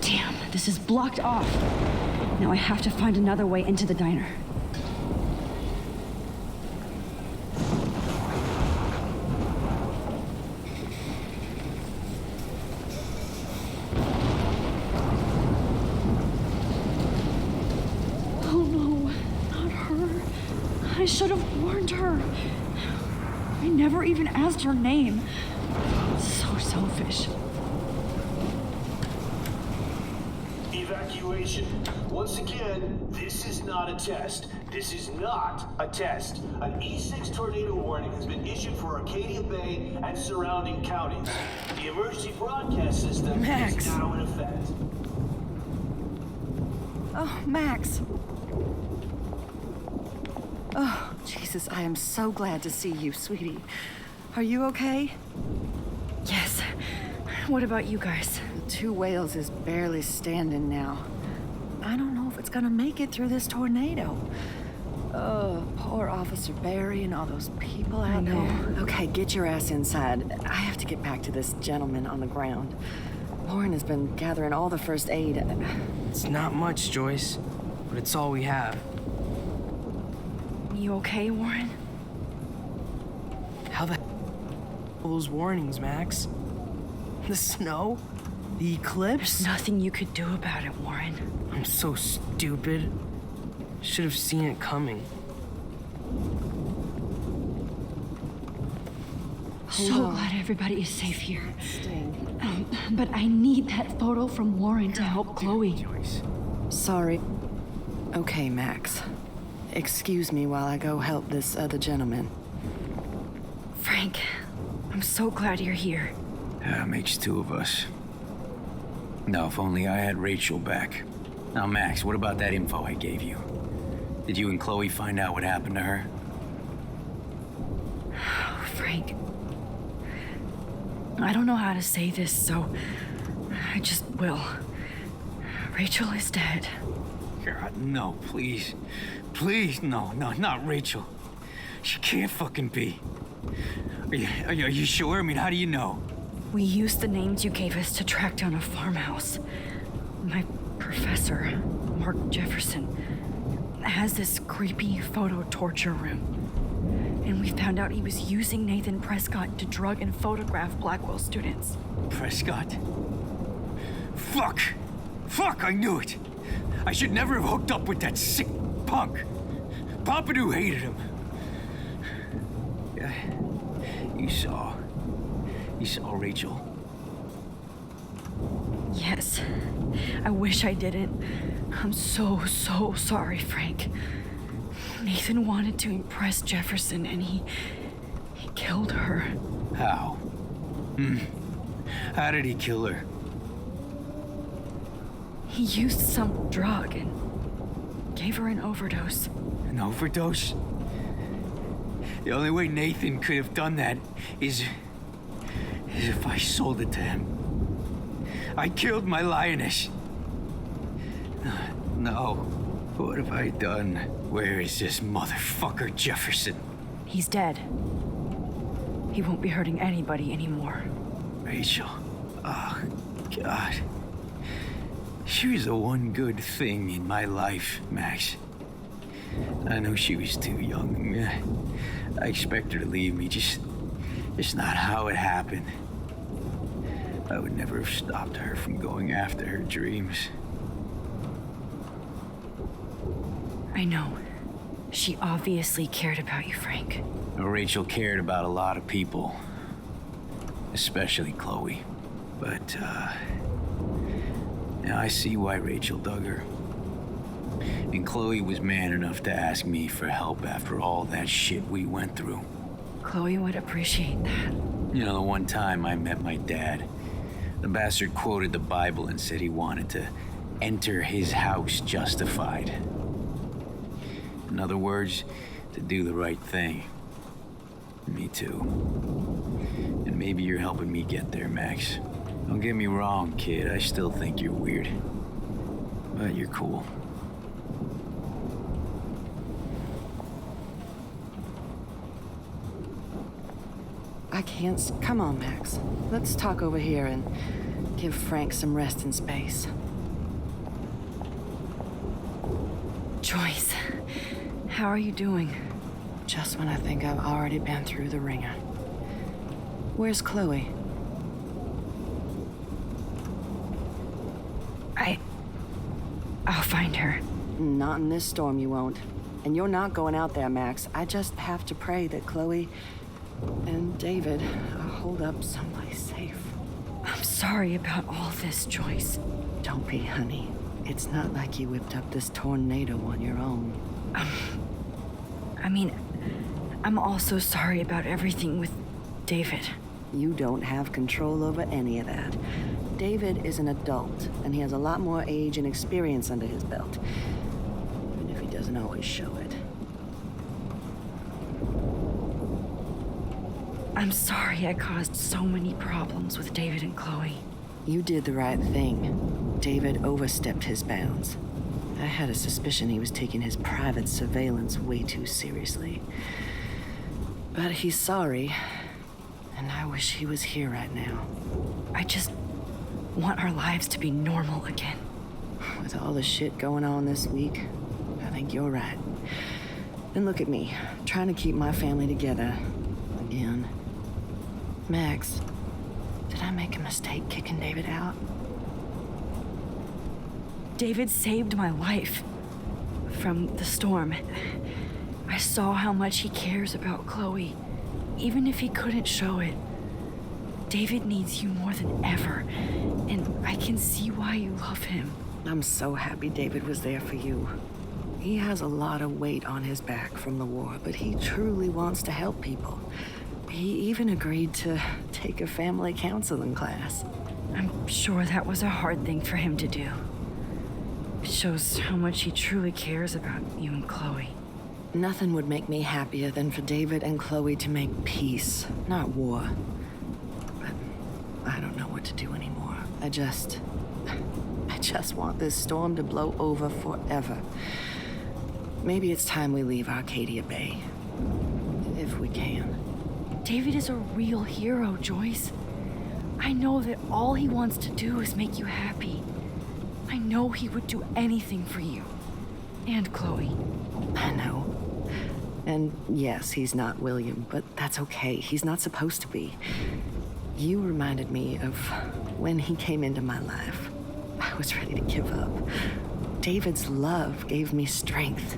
Damn, this is blocked off. Now I have to find another way into the diner. Oh no, not her. I should have warned her. I never even asked her name. So selfish. Evacuation. Once again, this is not a test. This is not a test. An E6 tornado warning has been issued for Arcadia Bay and surrounding counties. The emergency broadcast system Max. is now in effect. Oh, Max. Oh, Jesus, I am so glad to see you, sweetie. Are you okay? Yes. What about you guys? The Two Whales is barely standing now. I don't know if it's gonna make it through this tornado. Oh, poor Officer Barry and all those people out there. Okay, get your ass inside. I have to get back to this gentleman on the ground. Lauren has been gathering all the first aid. It's not much, Joyce, but it's all we have. You okay, Warren? How the hell are those warnings, Max? The snow? The eclipse? There's nothing you could do about it, Warren. I'm so stupid. Should have seen it coming. So glad everybody is safe here. But I need that photo from Warren to help Chloe. Sorry. Okay, Max. Excuse me while I go help this other gentleman. Frank, I'm so glad you're here. Makes two of us. No, if only I had Rachel back. Now, Max, what about that info I gave you? Did you and Chloe find out what happened to her? Oh, Frank. I don't know how to say this, so I just will. Rachel is dead. God, no, please. Please, no, not Rachel. She can't fucking be. Are you sure? I mean, how do you know? We used the names you gave us to track down a farmhouse. My professor, Mark Jefferson, has this creepy photo torture room. And we found out he was using Nathan Prescott to drug and photograph Blackwell students. Prescott? Fuck, I knew it. I should never have hooked up with that sick punk. Pompidou hated him. Yeah, you saw Rachel? Yes. I wish I didn't. I'm so sorry, Frank. Nathan wanted to impress Jefferson, and he killed her. How? How did he kill her? He used some drug and gave her an overdose. An overdose? The only way Nathan could have done that is if I sold it to him. I killed my lioness. No. What have I done? Where is this motherfucker Jefferson? He's dead. He won't be hurting anybody anymore. Rachel. Oh, God. She was the one good thing in my life, Max. I know she was too young. I expect her to leave me, just not how it happened. I would never have stopped her from going after her dreams. I know. She obviously cared about you, Frank. Rachel cared about a lot of people. Especially Chloe. But, now I see why Rachel dug her. And Chloe was man enough to ask me for help after all that shit we went through. Chloe would appreciate that. You know, the one time I met my dad, the bastard quoted the Bible and said he wanted to enter his house justified. In other words, to do the right thing. Me too. And maybe you're helping me get there, Max. Don't get me wrong, kid. I still think you're weird. But you're cool. I can't. Come on, Max. Let's talk over here and give Frank some rest and space. Joyce, how are you doing? Just when I think I've already been through the ringer. Where's Chloe? I'll find her. Not in this storm, you won't. And you're not going out there, Max. I just have to pray that Chloe and David hold up someplace safe. I'm sorry about all this, Joyce. Don't be, honey. It's not like you whipped up this tornado on your own. I mean, I'm also sorry about everything with David. You don't have control over any of that. David is an adult, and he has a lot more age and experience under his belt. Even if he doesn't always show it. I'm sorry I caused so many problems with David and Chloe. You did the right thing. David overstepped his bounds. I had a suspicion he was taking his private surveillance way too seriously. But he's sorry, and I wish he was here right now. I just want our lives to be normal again. With all the shit going on this week, I think you're right. And look at me, trying to keep my family together. Again. Max, did I make a mistake kicking David out? David saved my life from the storm. I saw how much he cares about Chloe, even if he couldn't show it. David needs you more than ever, and I can see why you love him. I'm so happy David was there for you. He has a lot of weight on his back from the war, but he truly wants to help people. He even agreed to take a family counseling class. I'm sure that was a hard thing for him to do. It shows how much he truly cares about you and Chloe. Nothing would make me happier than for David and Chloe to make peace, not war. But I don't know what to do anymore. I just want this storm to blow over forever. Maybe it's time we leave Arcadia Bay. If we can. David is a real hero, Joyce. I know that all he wants to do is make you happy. I know he would do anything for you. And Chloe. I know. And yes, he's not William, but that's okay. He's not supposed to be. You reminded me of when he came into my life. I was ready to give up. David's love gave me strength.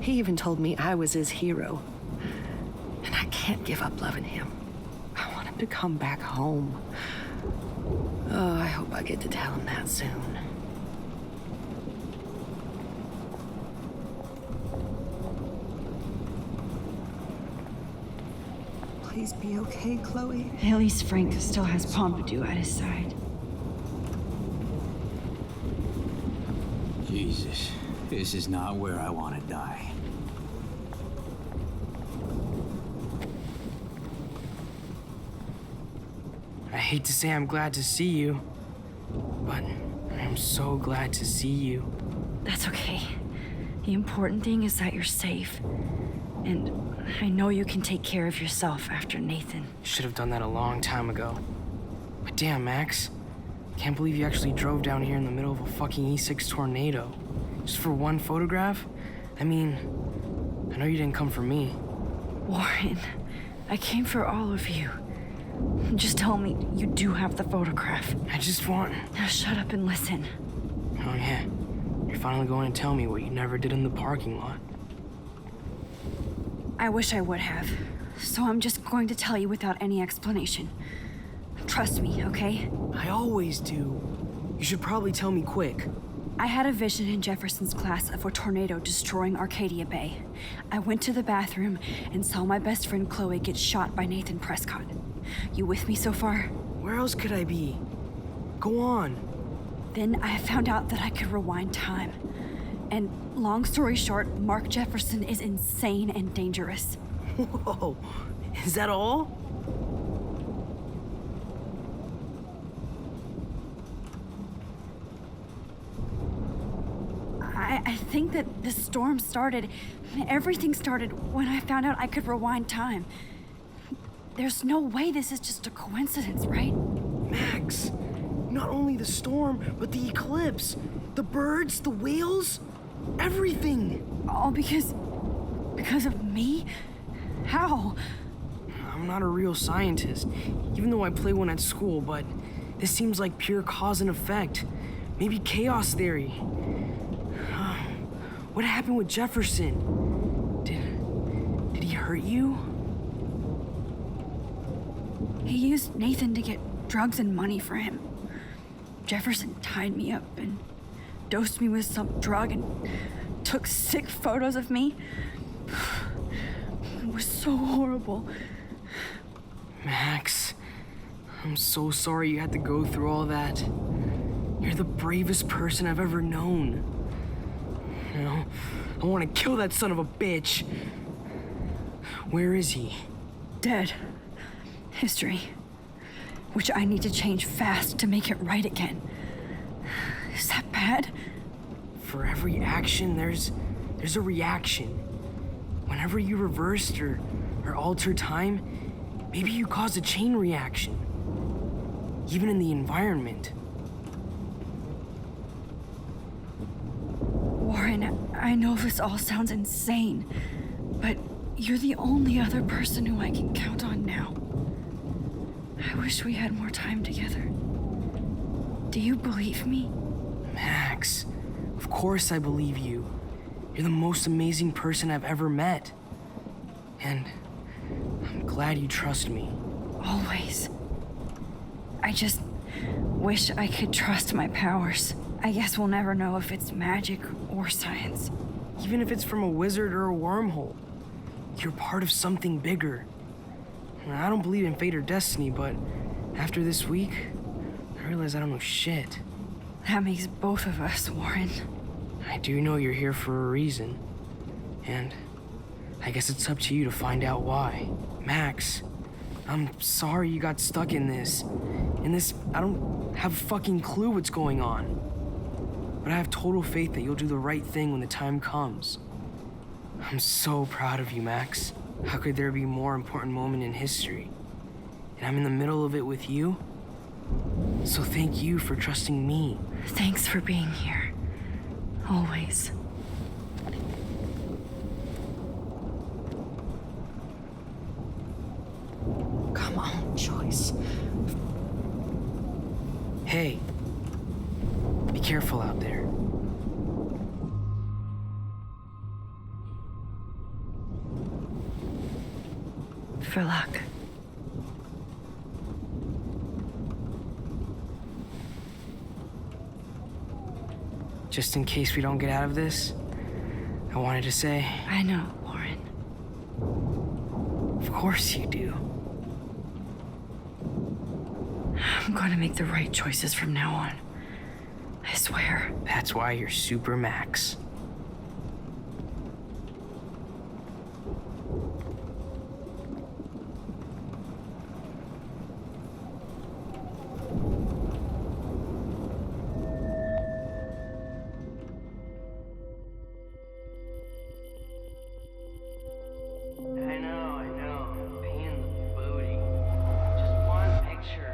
He even told me I was his hero. And I can't give up loving him. I want him to come back home. Oh, I hope I get to tell him that soon. Please be okay, Chloe. At least Frank still has Pompidou at his side. Jesus, this is not where I want to die. I hate to say I'm glad to see you, but I'm so glad to see you. That's okay. The important thing is that you're safe. And I know you can take care of yourself after Nathan. Should have done that a long time ago. But damn, Max. Can't believe you actually drove down here in the middle of a fucking E6 tornado. Just for one photograph? I mean, I know you didn't come for me. Warren, I came for all of you. Just tell me you do have the photograph. I just want... Now shut up and listen. Oh yeah, you're finally going to tell me what you never did in the parking lot. I wish I would have. So I'm just going to tell you without any explanation. Trust me, okay? I always do. You should probably tell me quick. I had a vision in Jefferson's class of a tornado destroying Arcadia Bay. I went to the bathroom and saw my best friend Chloe get shot by Nathan Prescott. You with me so far? Where else could I be? Go on. Then I found out that I could rewind time. And long story short, Mark Jefferson is insane and dangerous. Whoa, is that all? I think that the storm started, everything started when I found out I could rewind time. There's no way this is just a coincidence, right? Max, not only the storm, but the eclipse, the birds, the whales, everything. All because of me? How? I'm not a real scientist, even though I play one at school, but this seems like pure cause and effect. Maybe chaos theory. What happened with Jefferson? Did he hurt you? He used Nathan to get drugs and money for him. Jefferson tied me up and dosed me with some drug and took sick photos of me. It was so horrible. Max, I'm so sorry you had to go through all that. You're the bravest person I've ever known. You know, I want to kill that son of a bitch. Where is he? Dead. History. Which I need to change fast to make it right again. Is that bad? For every action, there's a reaction. Whenever you reversed or alter time, maybe you caused a chain reaction. Even in the environment. Warren, I know this all sounds insane, but you're the only other person who I can count on now. I wish we had more time together. Do you believe me? Max, Of course I believe you. You're the most amazing person I've ever met. And I'm glad you trust me. Always. I just wish I could trust my powers. I guess we'll never know if it's magic or science. Even if it's from a wizard or a wormhole, you're part of something bigger. I don't believe in fate or destiny, but after this week, I realize I don't know shit. That makes both of us, Warren. I do know you're here for a reason. And I guess it's up to you to find out why. Max, I'm sorry you got stuck in this. I don't have a fucking clue what's going on. But I have total faith that you'll do the right thing when the time comes. I'm so proud of you, Max. How could there be a more important moment in history? And I'm in the middle of it with you. So thank you for trusting me. Thanks for being here. Always. Come on, Joyce. Hey, be careful out there. For luck. Just in case we don't get out of this, I wanted to say... I know, Warren. Of course you do. I'm going to make the right choices from now on. I swear. That's why you're Super Max. I know. Pain in the booty. Just one picture.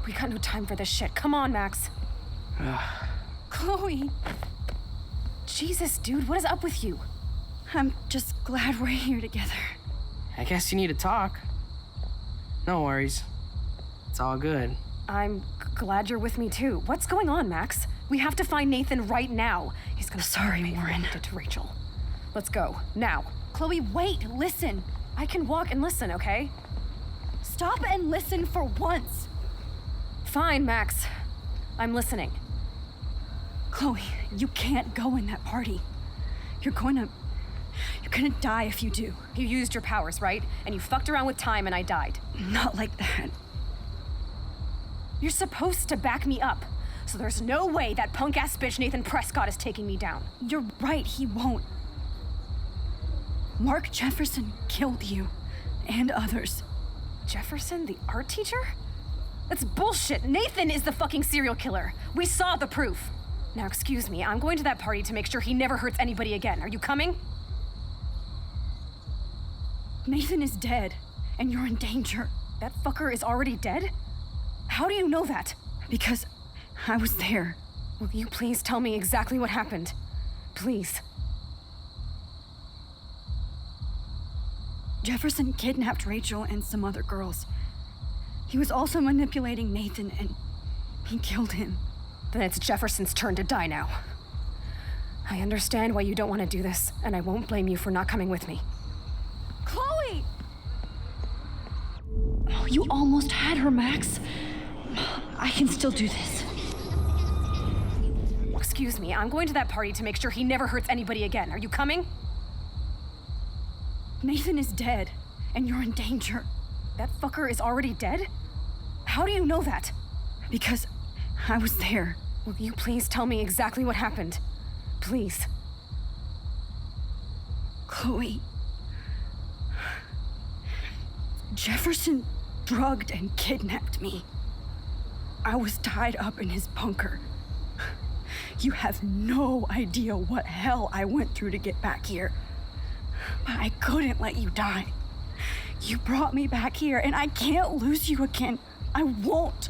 We got no time for this shit. Come on, Max. Chloe. Jesus, dude, what is up with you? I'm just glad we're here together. I guess you need to talk. No worries. It's all good. I'm glad you're with me too. What's going on, Max? We have to find Nathan right now. He's gonna Sorry, Warren. Did to Rachel. Let's go now. Chloe, wait. Listen. I can walk and listen, okay? Stop and listen for once. Fine, Max. I'm listening. Chloe, you can't go in that party. You're gonna die if you do. You used your powers, right? And you fucked around with time and I died. Not like that. You're supposed to back me up. So there's no way that punk-ass bitch Nathan Prescott is taking me down. You're right, he won't. Mark Jefferson killed you. And others. Jefferson, the art teacher? That's bullshit. Nathan is the fucking serial killer. We saw the proof. Now, excuse me, I'm going to that party to make sure he never hurts anybody again. Are you coming? Nathan is dead, and you're in danger. That fucker is already dead? How do you know that? Because I was there. Will you please tell me exactly what happened? Please. Jefferson kidnapped Rachel and some other girls. He was also manipulating Nathan, and he killed him. Then it's Jefferson's turn to die now. I understand why you don't want to do this, and I won't blame you for not coming with me. Chloe! Oh, you almost had her, Max. I can still do this. Excuse me, I'm going to that party to make sure he never hurts anybody again. Are you coming? Nathan is dead, and you're in danger. That fucker is already dead? How do you know that? Because I was there. Will you please tell me exactly what happened? Please. Chloe. Jefferson drugged and kidnapped me. I was tied up in his bunker. You have no idea what hell I went through to get back here. But I couldn't let you die. You brought me back here, and I can't lose you again. I won't.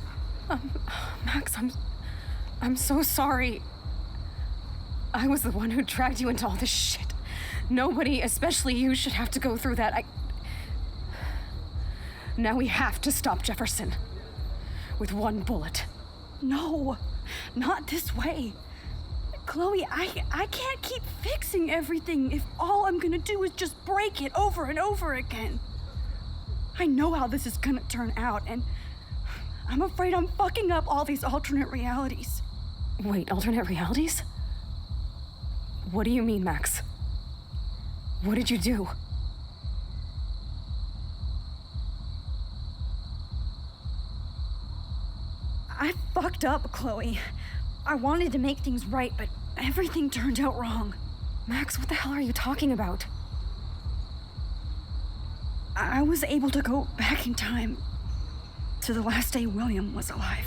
Max, I'm so sorry. I was the one who dragged you into all this shit. Nobody, especially you, should have to go through that. Now we have to stop Jefferson. With one bullet. No, not this way. Chloe, I can't keep fixing everything if all I'm gonna do is just break it over and over again. I know how this is gonna turn out, and I'm afraid I'm fucking up all these alternate realities. Wait, alternate realities? What do you mean, Max? What did you do? I fucked up, Chloe. I wanted to make things right, but everything turned out wrong. Max, what the hell are you talking about? I was able to go back in time to the last day William was alive.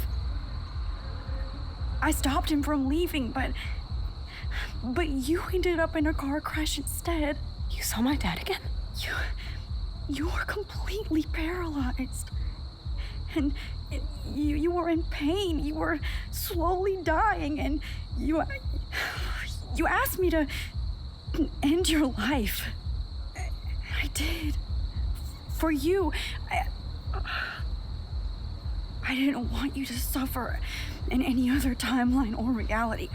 I stopped him from leaving, but you ended up in a car crash instead. You saw my dad again? You were completely paralyzed. And you were in pain. You were slowly dying, and you asked me to end your life. I did. For you. I didn't want you to suffer in any other timeline or reality.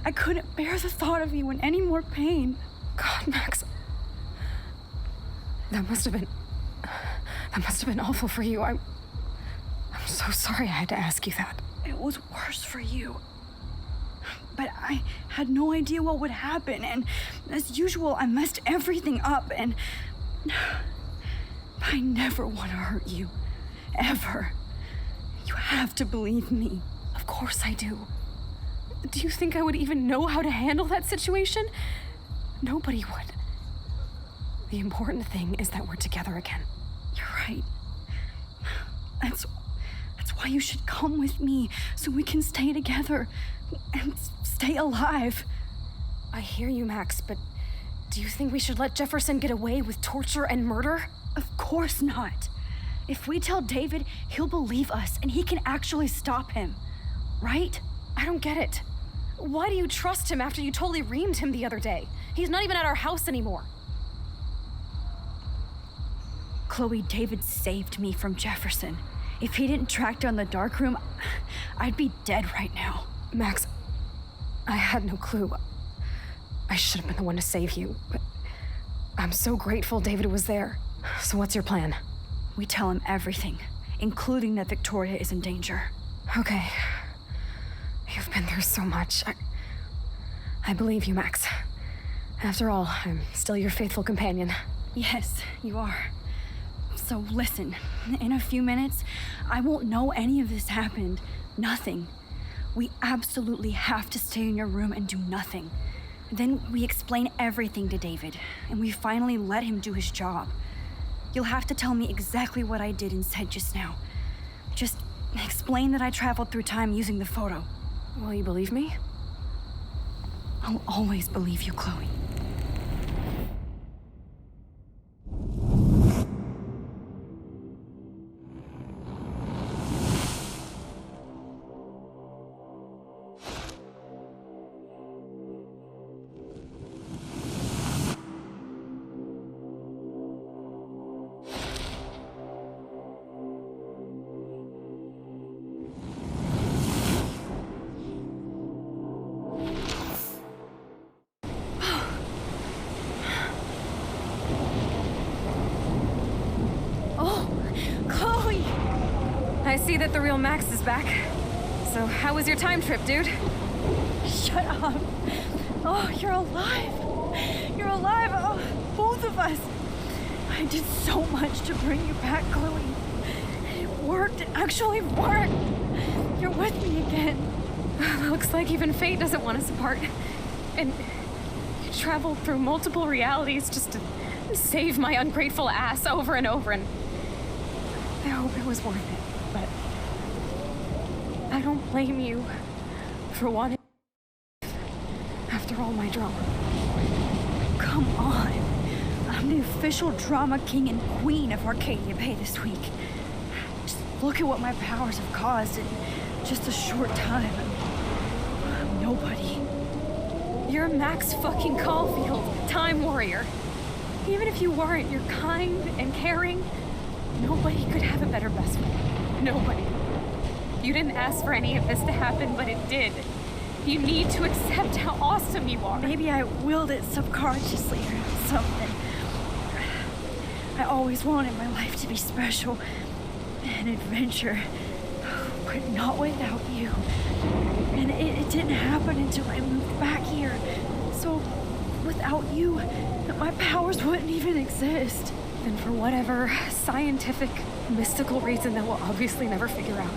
I couldn't bear the thought of you in any more pain. God, Max. That must have been awful for you. I'm so sorry I had to ask you that. It was worse for you. But I had no idea what would happen, and as usual, I messed everything up, and I never want to hurt you. Ever. You have to believe me. Of course I do. Do you think I would even know how to handle that situation? Nobody would. The important thing is that we're together again. You're right. That's why you should come with me, so we can stay together and stay alive. I hear you, Max, but do you think we should let Jefferson get away with torture and murder? Of course not. If we tell David, he'll believe us and he can actually stop him. Right? I don't get it. Why do you trust him after you totally reamed him the other day? He's not even at our house anymore. Chloe, David saved me from Jefferson. If he didn't track down the darkroom, I'd be dead right now. Max, I had no clue. I should have been the one to save you, but I'm so grateful David was there. So what's your plan? We tell him everything, including that Victoria is in danger. Okay. You've been through so much. I believe you, Max. After all, I'm still your faithful companion. Yes, you are. So listen, in a few minutes, I won't know any of this happened. Nothing. We absolutely have to stay in your room and do nothing. Then we explain everything to David, and we finally let him do his job. You'll have to tell me exactly what I did and said just now. Just explain that I traveled through time using the photo. Will you believe me? I'll always believe you, Chloe. I see that the real Max is back. So how was your time trip, dude? Shut up. Oh, you're alive. You're alive. Oh, both of us. I did so much to bring you back, Chloe. It worked. It actually worked. You're with me again. Looks like even fate doesn't want us apart. And you traveled through multiple realities just to save my ungrateful ass over and over, and I hope it was worth it. But I don't blame you for wanting after all my drama. Come on. I'm the official drama king and queen of Arcadia Bay this week. Just look at what my powers have caused in just a short time. I'm nobody. You're Max fucking Caulfield, Time Warrior. Even if you weren't, you're kind and caring. Nobody could have a better best friend. Nobody. You didn't ask for any of this to happen, but it did. You need to accept how awesome you are. Maybe I willed it subconsciously or something. I always wanted my life to be special, an adventure, but not without you. And it didn't happen until I moved back here. So without you, my powers wouldn't even exist. And for whatever scientific, mystical reason that we'll obviously never figure out,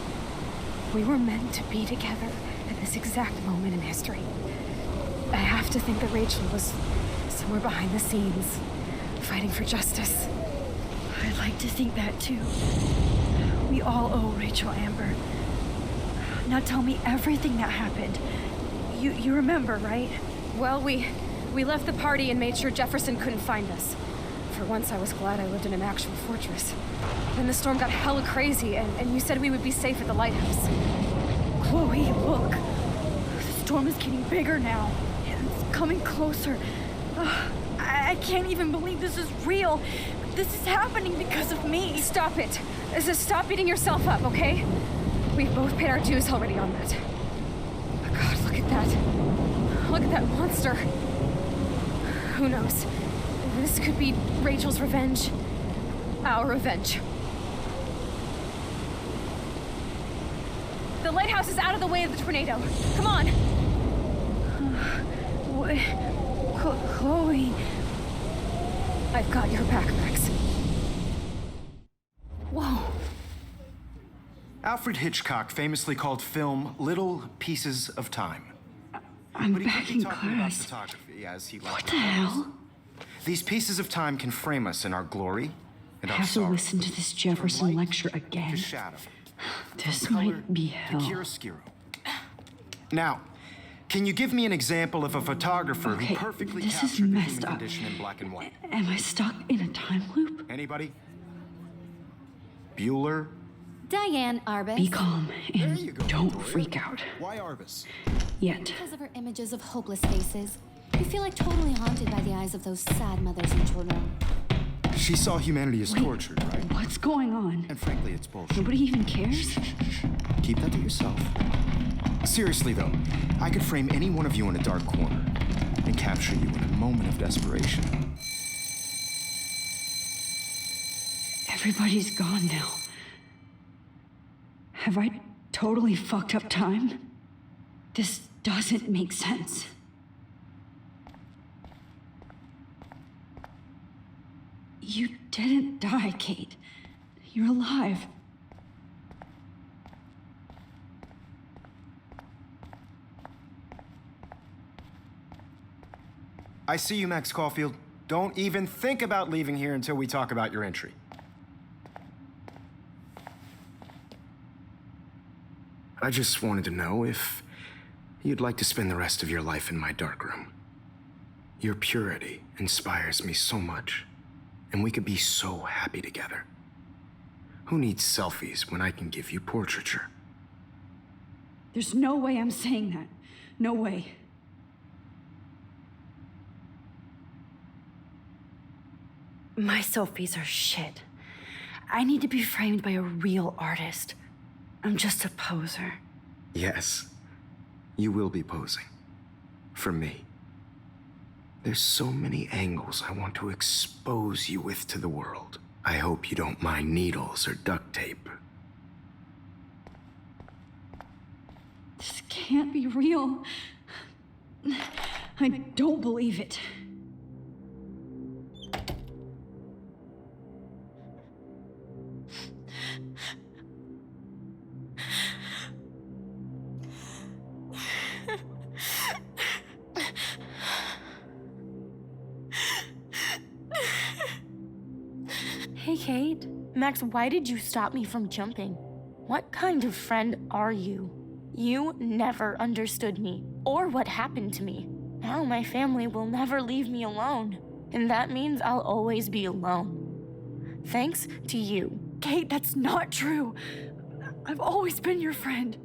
we were meant to be together at this exact moment in history. I have to think that Rachel was somewhere behind the scenes, fighting for justice. I'd like to think that too. We all owe Rachel Amber. Now tell me everything that happened. You remember, right? Well, we left the party and made sure Jefferson couldn't find us. For once, I was glad I lived in an actual fortress. Then the storm got hella crazy, and you said we would be safe at the lighthouse. Chloe, look. The storm is getting bigger now. It's coming closer. I can't even believe this is real. This is happening because of me. Stop it. Stop beating yourself up, okay? We've both paid our dues already on that. Oh God, look at that. Look at that monster. Who knows? This could be Rachel's revenge. Our revenge. The lighthouse is out of the way of the tornado. Come on. Chloe. I've got your back, Max. Whoa. Alfred Hitchcock famously called film little pieces of time. I'm But he back could be in talking about class. photography as he What liked the to call it. hell? These pieces of time can frame us in our glory and I our have to sorrow. listen to this Jefferson From light lecture again. to shadow. This From color might be to hell. chiaroscuro. Now, can you give me an example of a photographer Okay, who perfectly this is captured the messed human up. condition in black and white? Am I stuck in a time loop? Anybody? Bueller? Diane Arbus. Be calm and don't freak out. Why Arbus? Yet. Because of her images of hopeless faces, you feel like totally haunted by the eyes of those sad mothers and children. She saw humanity as tortured, right? What's going on? And frankly, it's bullshit. Nobody even cares? Keep that to yourself. Seriously, though, I could frame any one of you in a dark corner and capture you in a moment of desperation. Everybody's gone now. Have I totally fucked up time? This doesn't make sense. You didn't die, Kate. You're alive. I see you, Max Caulfield. Don't even think about leaving here until we talk about your entry. I just wanted to know if you'd like to spend the rest of your life in my darkroom. Your purity inspires me so much, and we could be so happy together. Who needs selfies when I can give you portraiture? There's no way I'm saying that. No way. My selfies are shit. I need to be framed by a real artist. I'm just a poser. Yes, you will be posing. For me. There's so many angles I want to expose you with to the world. I hope you don't mind needles or duct tape. This can't be real. I don't believe it. Hey, Kate. Max, why did you stop me from jumping? What kind of friend are you? You never understood me, or what happened to me. Now my family will never leave me alone, and that means I'll always be alone. Thanks to you. Kate, that's not true. I've always been your friend.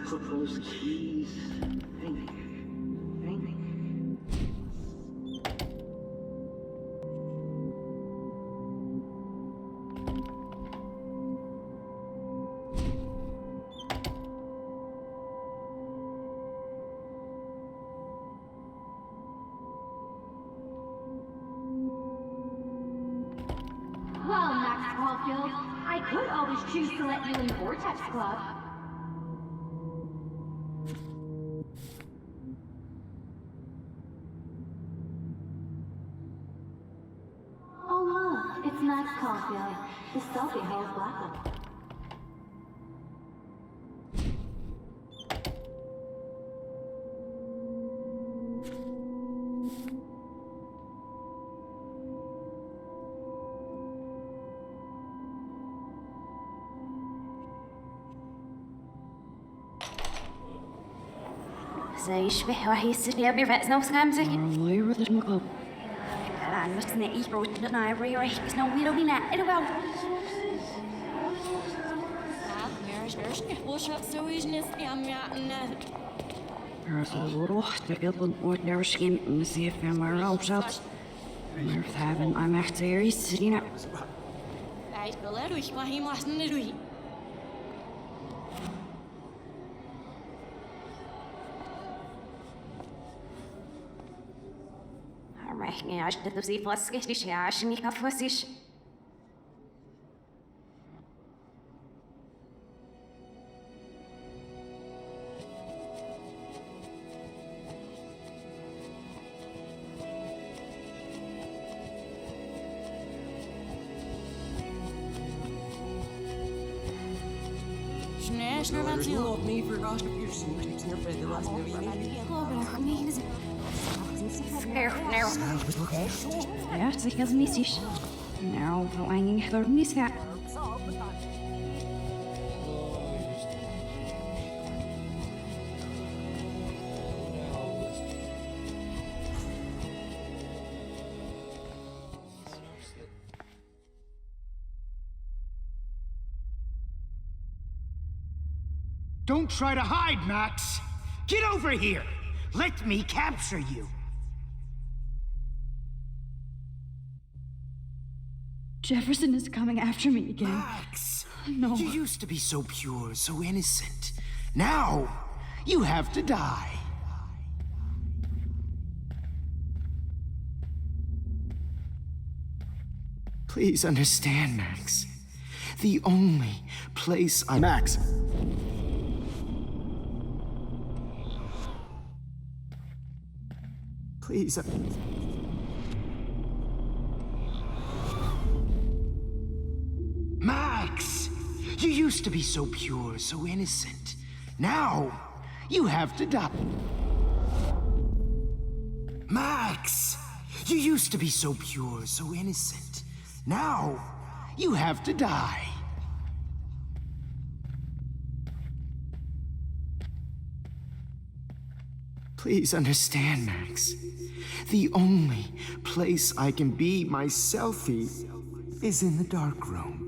put those keys. Thank you. Thank you. Well, Max Caulfield, I could always choose to let you in the Vortex Club. Oh look, it's Max Caulfield. The selfie holds Blackwell. زي يشبه وهي السفينة بيرفع سنو سكامزك. والله ردت مقلب. أنا بس نعيش بروتنا يبري ريح بس نو ويلو بينا إلو قال. روح تقبل ودرشين نسيف في مرة وشات. مرتابن I'm actually sitting up. Ej, hvad er du ikke? Hvor himler sådan er du i? ريحني عشت تبسي فاسكش ليش عشني كفاسيش. Ja, zich als missies. Nou, verlanging door niet gaat. Don't try to hide, Max! Get over here! Let me capture you! Jefferson is coming after me again. Max! No. You used to be so pure, so innocent. Now, you have to die. Please understand, Max. The only place I... Max! Please... Max! You used to be so pure, so innocent. Now, you have to die. Max! You used to be so pure, so innocent. Now, you have to die. Please understand, Max. The only place I can be myself is in the dark room.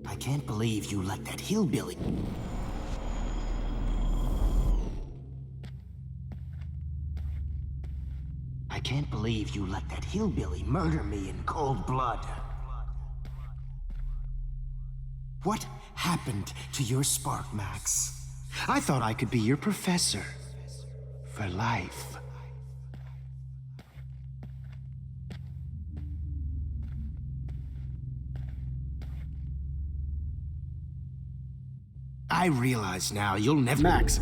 I can't believe you let that hillbilly... I can't believe you let that hillbilly murder me in cold blood. What happened to your spark, Max? I thought I could be your professor. For life. I realize now you'll never... Max!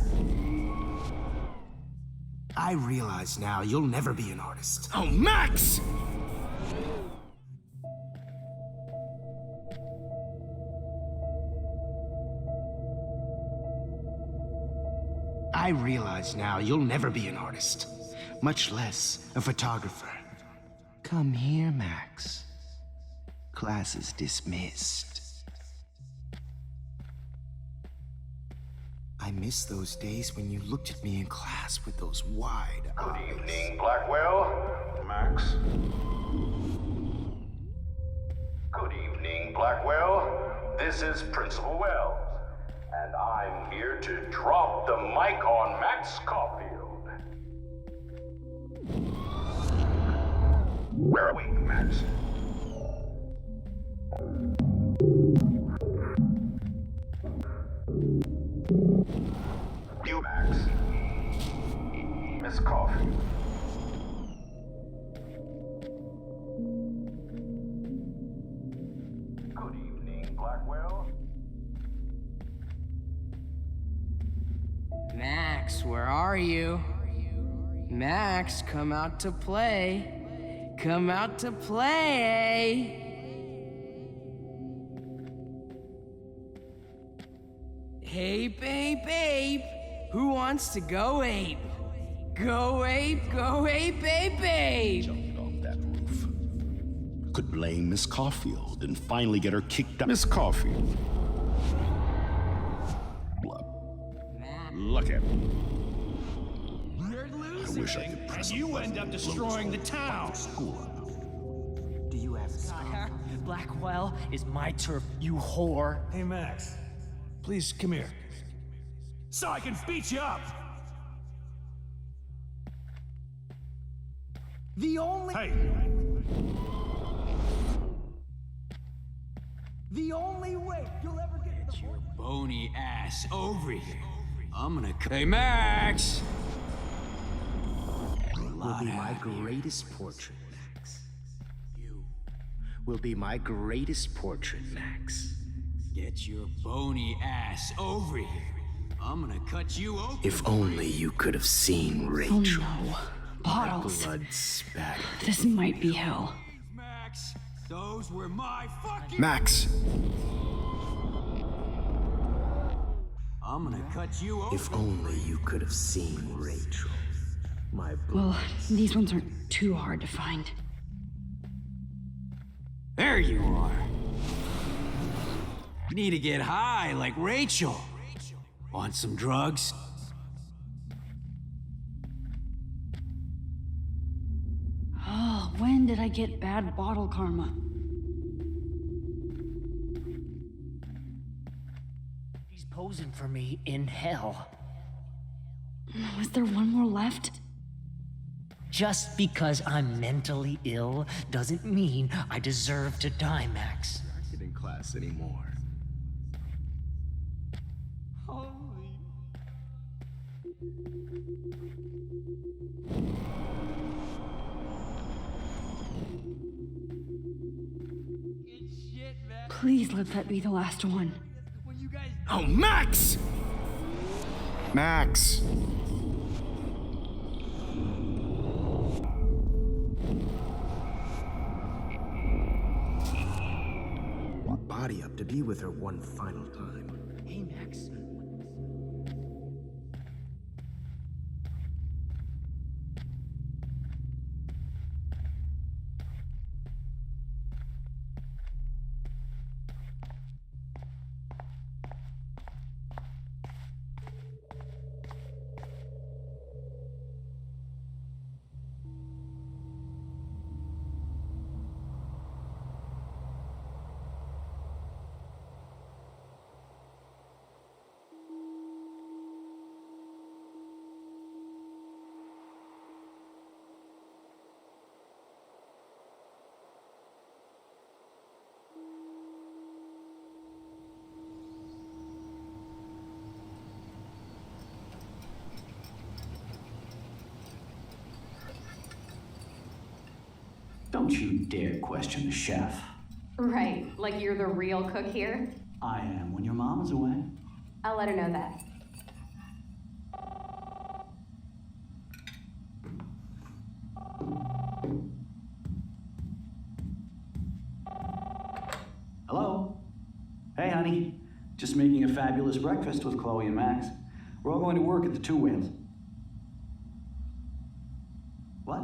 I realize now you'll never be an artist. Oh, Max! I realize now you'll never be an artist, much less a photographer. Come here, Max. Class is dismissed. I miss those days when you looked at me in class with those wide eyes. Good evening, Blackwell. Max. Good evening, Blackwell. This is Principal Wells, and I'm here to drop the mic on Max Caulfield. Where are we, Max? You, Max. Miss Caulfield. Good evening, Blackwell. Max, where are you? Max, come out to play. Come out to play. Ape, ape, ape. Who wants to go ape? Go ape, ape, ape. Jumped off that roof. Could blame Miss Caulfield and finally get her kicked out. Miss Caulfield. Look at me. You're losing. I wish I could press and you end up destroying the town. Do you have Blackwell is my turf, you whore. Hey, Max. Please, come here. So I can beat you up! The only... Hey! The only way you'll ever get the Your bony ass over here. I'm gonna... Hey, Max! will be my greatest portrait, Max. You will be my greatest portrait, Max. Get your bony ass over here. I'm gonna cut you open. If only you could have seen Rachel. Oh no. Bottles. Blood spatter. This might be hell. Max, those were my fucking... Max! I'm gonna cut you open. If only you could have seen Rachel. My blood. Well, these ones aren't too hard to find. There you are. You need to get high like Rachel. Want some drugs? Oh, when did I get bad bottle karma? He's posing for me in hell. Was there one more left? Just because I'm mentally ill doesn't mean I deserve to die, Max. Not in class anymore. Please let that be the last one. Oh, Max! Max! Body up to be with her one final time. Hey, Max. Don't you dare question the chef. Right, like you're the real cook here? I am when your mom is away. I'll let her know that. Hello? Hey, honey. Just making a fabulous breakfast with Chloe and Max. We're all going to work at the Two Whales. What?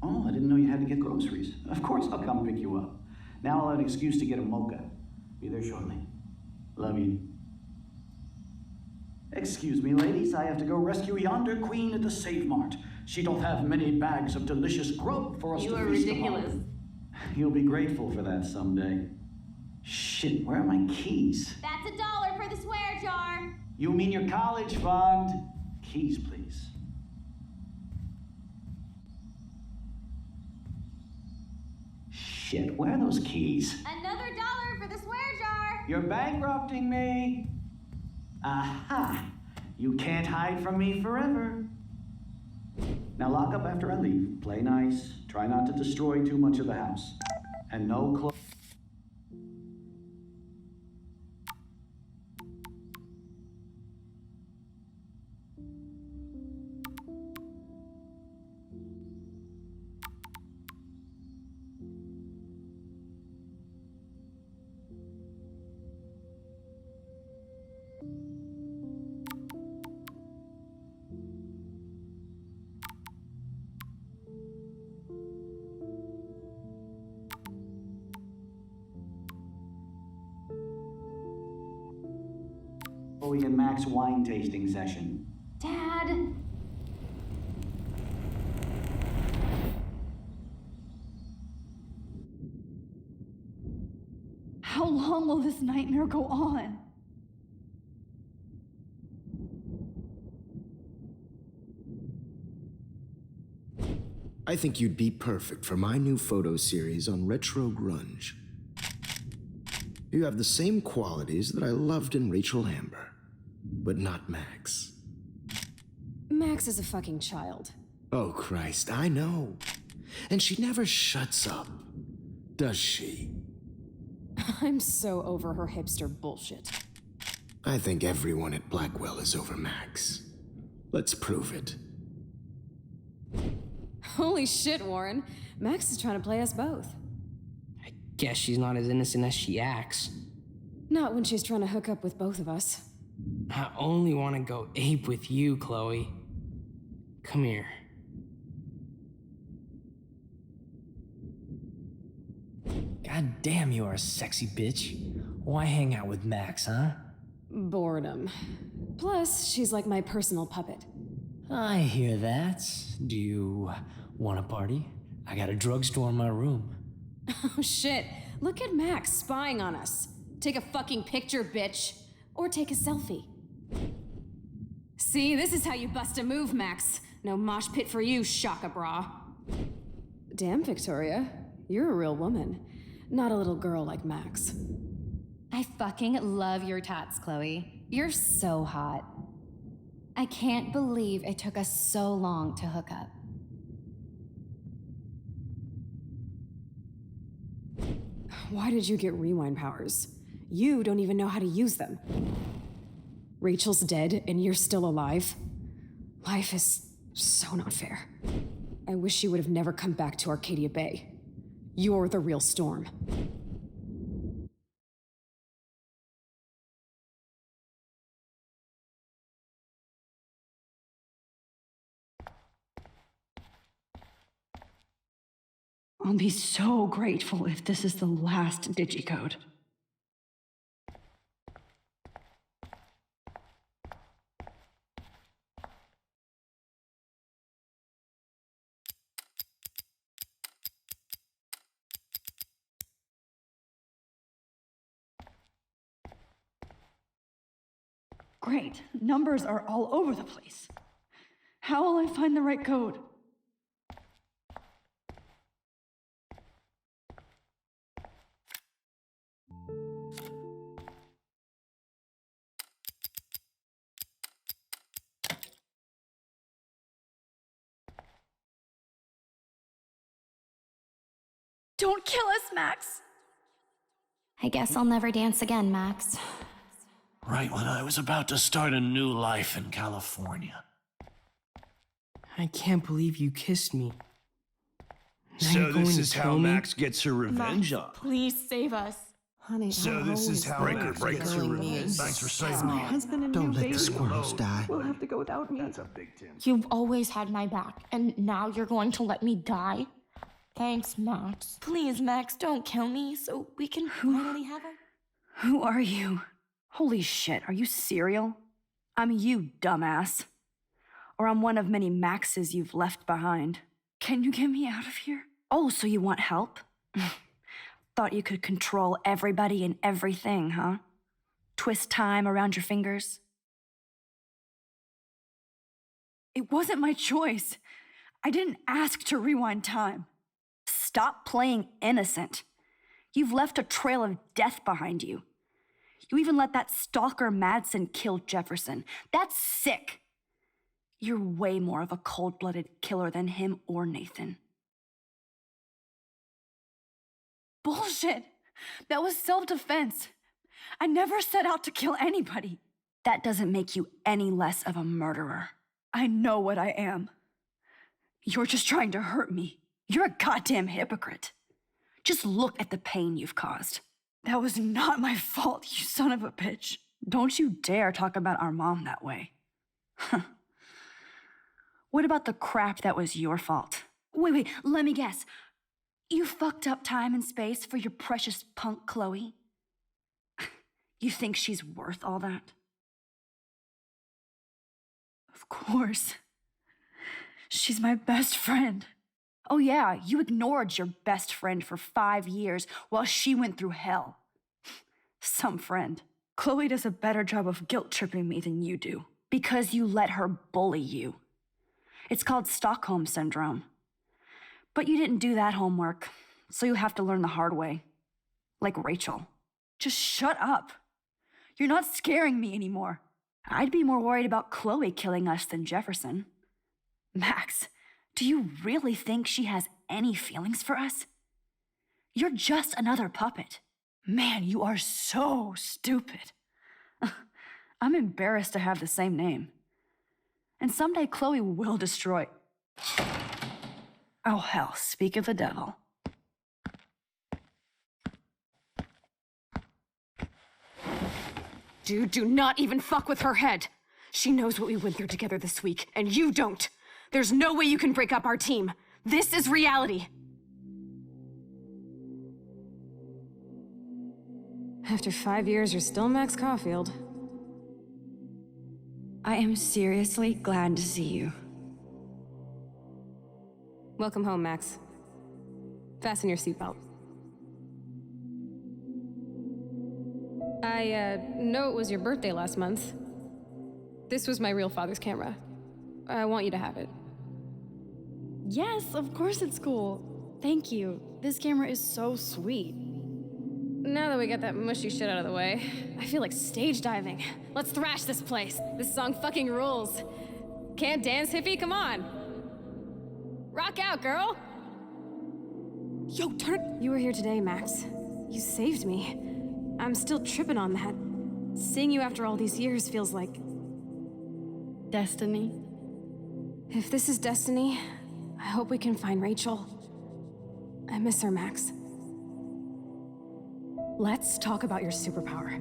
Oh, I didn't know you had to get groceries. Of course I'll come pick you up. Now I'll have an excuse to get a mocha. Be there shortly. Love you. Excuse me, ladies, I have to go rescue yonder queen at the Save Mart. She don't have many bags of delicious grub for us to feast upon. You are ridiculous. You'll be grateful for that someday. Shit, where are my keys? That's $1 for the swear jar. You mean your college fund? Keys, please. Shit, where are those keys? Another $1 for the swear jar. You're bankrupting me. Aha! You can't hide from me forever. Now lock up after I leave. Play nice. Try not to destroy too much of the house. And no clothes. Chloe and Max wine tasting session. Dad. How long will this nightmare go on? I think you'd be perfect for my new photo series on retro grunge. You have the same qualities that I loved in Rachel Amber, but not Max. Max is a fucking child. Oh, Christ, I know. And she never shuts up, does she? I'm so over her hipster bullshit. I think everyone at Blackwell is over Max. Let's prove it. Holy shit, Warren. Max is trying to play us both. Guess she's not as innocent as she acts. Not when she's trying to hook up with both of us. I only want to go ape with you, Chloe. Come here. God damn, you are a sexy bitch. Why hang out with Max, huh? Boredom. Plus, she's like my personal puppet. I hear that. Do you want a party? I got a drugstore in my room. Oh shit, look at Max spying on us. Take a fucking picture, bitch. Or take a selfie. See, this is how you bust a move, Max. No mosh pit for you, Shaka Bra. Damn, Victoria. You're a real woman. Not a little girl like Max. I fucking love your tats, Chloe. You're so hot. I can't believe it took us so long to hook up. Why did you get rewind powers? You don't even know how to use them. Rachel's dead and you're still alive. Life is so not fair. I wish you would have never come back to Arcadia Bay. You're the real Storm. I'll be so grateful if this is the last digicode. Great. Numbers are all over the place. How will I find the right code? Don't kill us, Max! I guess I'll never dance again, Max. Right when I was about to start a new life in California. I can't believe you kissed me. Now So you're going this to is kill how me? Max gets her revenge on. Please save us. Honey, So this is how Max gets her revenge. Thanks for saving My me. husband and Don't new let baby the squirrels die. will have to go without me. That's a big Tim. You've always had my back, and now you're going to let me die? Thanks, Max. Please, Max, don't kill me so we can finally have a... Who are you? Holy shit, are you cereal? I'm you, dumbass. Or I'm one of many Maxes you've left behind. Can you get me out of here? Oh, so you want help? Thought you could control everybody and everything, huh? Twist time around your fingers? It wasn't my choice. I didn't ask to rewind time. Stop playing innocent. You've left a trail of death behind you. You even let that stalker Madsen kill Jefferson. That's sick. You're way more of a cold-blooded killer than him or Nathan. Bullshit! That was self-defense. I never set out to kill anybody. That doesn't make you any less of a murderer. I know what I am. You're just trying to hurt me. You're a goddamn hypocrite. Just look at the pain you've caused. That was not my fault, you son of a bitch. Don't you dare talk about our mom that way. What about the crap that was your fault? Wait, let me guess. You fucked up time and space for your precious punk Chloe? You think she's worth all that? Of course. She's my best friend. Oh yeah, you ignored your best friend for 5 years while she went through hell. Some friend. Chloe does a better job of guilt-tripping me than you do. Because you let her bully you. It's called Stockholm Syndrome. But you didn't do that homework, so you have to learn the hard way. Like Rachel. Just shut up. You're not scaring me anymore. I'd be more worried about Chloe killing us than Jefferson. Max, do you really think she has any feelings for us? You're just another puppet. Man, you are so stupid. I'm embarrassed to have the same name. And someday Chloe will destroy... Oh hell, speak of the devil. Dude, do not even fuck with her head. She knows what we went through together this week, and you don't. There's no way you can break up our team. This is reality. After 5 years, you're still Max Caulfield. I am seriously glad to see you. Welcome home, Max. Fasten your seatbelt. I know it was your birthday last month. This was my real father's camera. I want you to have it. Yes, of course it's cool. Thank you. This camera is so sweet. Now that we got that mushy shit out of the way, I feel like stage diving. Let's thrash this place. This song fucking rules. Can't dance, hippie? Come on. Rock out, girl! Yo, turn... You were here today, Max. You saved me. I'm still tripping on that. Seeing you after all these years feels like... destiny. If this is destiny, I hope we can find Rachel. I miss her, Max. Let's talk about your superpower.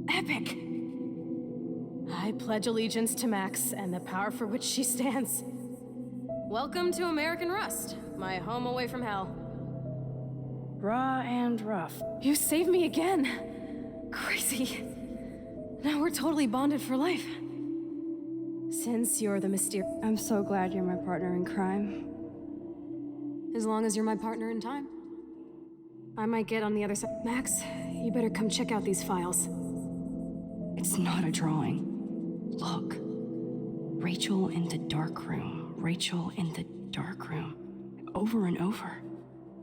Epic! I pledge allegiance to Max and the power for which she stands. Welcome to American Rust, my home away from hell. Raw and rough. You saved me again. Crazy. Now we're totally bonded for life. Since you're the mysterious... I'm so glad you're my partner in crime. As long as you're my partner in time. I might get on the other side. Max, you better come check out these files. It's not a drawing. Look. Rachel in the dark room. Rachel in the dark room. Over and over.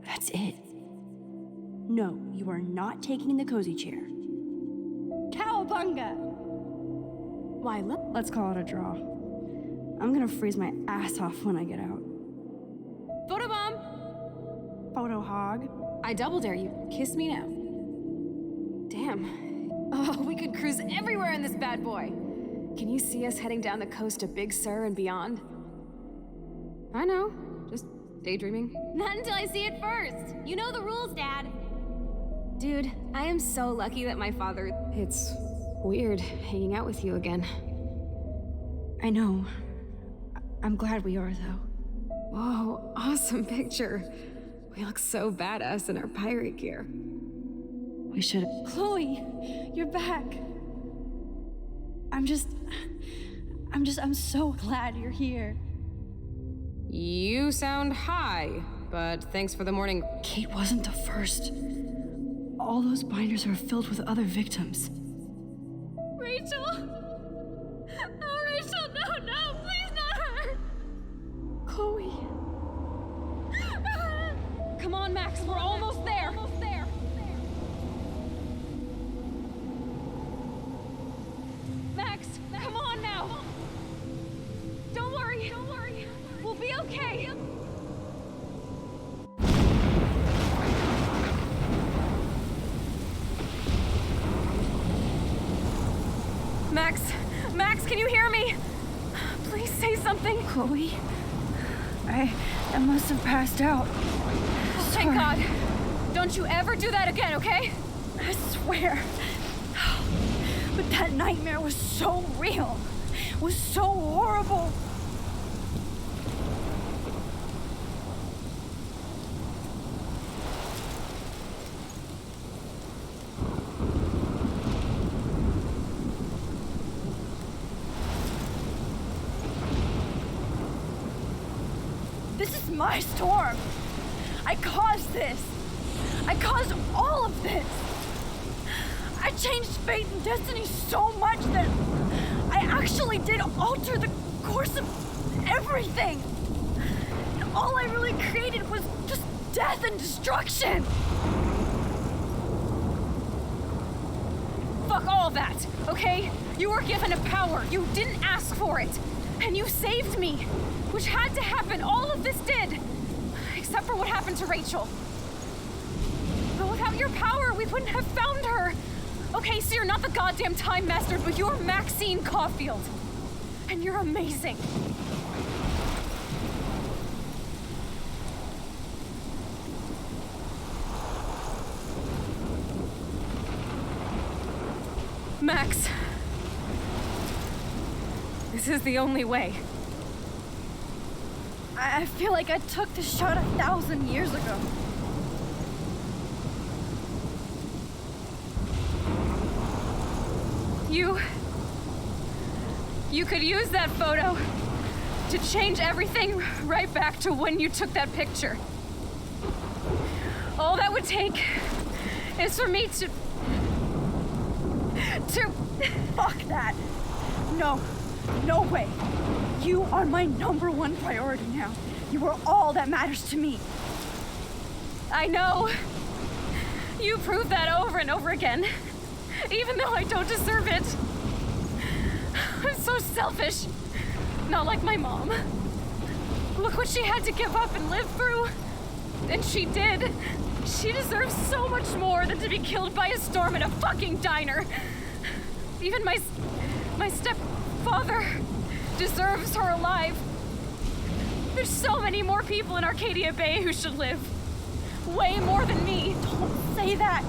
That's it. No, you are not taking the cozy chair. Cowabunga! Why, look. Let's call it a draw. I'm gonna freeze my ass off when I get out. Photobomb! Photo hog. I double dare you. Kiss me now. Damn. Oh, we could cruise everywhere in this bad boy. Can you see us heading down the coast to Big Sur and beyond? I know. Just daydreaming. Not until I see it first. You know the rules, Dad. Dude, I am so lucky that my father... It's weird hanging out with you again. I know. I'm glad we are, though. Whoa, awesome picture. We look so badass in our pirate gear. We should... Chloe, you're back. I'm so glad you're here. You sound high, but thanks for the morning. Kate wasn't the first. All those binders are filled with other victims. Rachel! Oh, Rachel, no, please not her! Chloe. Come on, Max, we're almost there. Max, come on now. Don't worry. We'll be okay. Max, can you hear me? Please say something. Chloe, I must have passed out. Oh, thank God. Don't you ever do that again, okay? I swear. But that nightmare was so real. Was so horrible. This is my storm. I caused this. I caused all of this. I changed fate and destiny so much that I actually did alter the course of everything. And all I really created was just death and destruction. Fuck all that, okay? You were given a power. You didn't ask for it. And you saved me, which had to happen. All of this did. Except for what happened to Rachel. But without your power, we wouldn't have found her. Okay, so you're not the goddamn Time Master, but you're Maxine Caulfield. And you're amazing. Max. This is the only way. I feel like I took this shot 1,000 years ago. You could use that photo to change everything right back to when you took that picture. All that would take is for me to... Fuck that. No way. You are my #1 priority now. You are all that matters to me. I know. You proved that over and over again, even though I don't deserve it. I'm so selfish. Not like my mom. Look what she had to give up and live through. And she did. She deserves so much more than to be killed by a storm in a fucking diner. Even my stepfather deserves her alive. There's so many more people in Arcadia Bay who should live. Way more than me. Don't say that.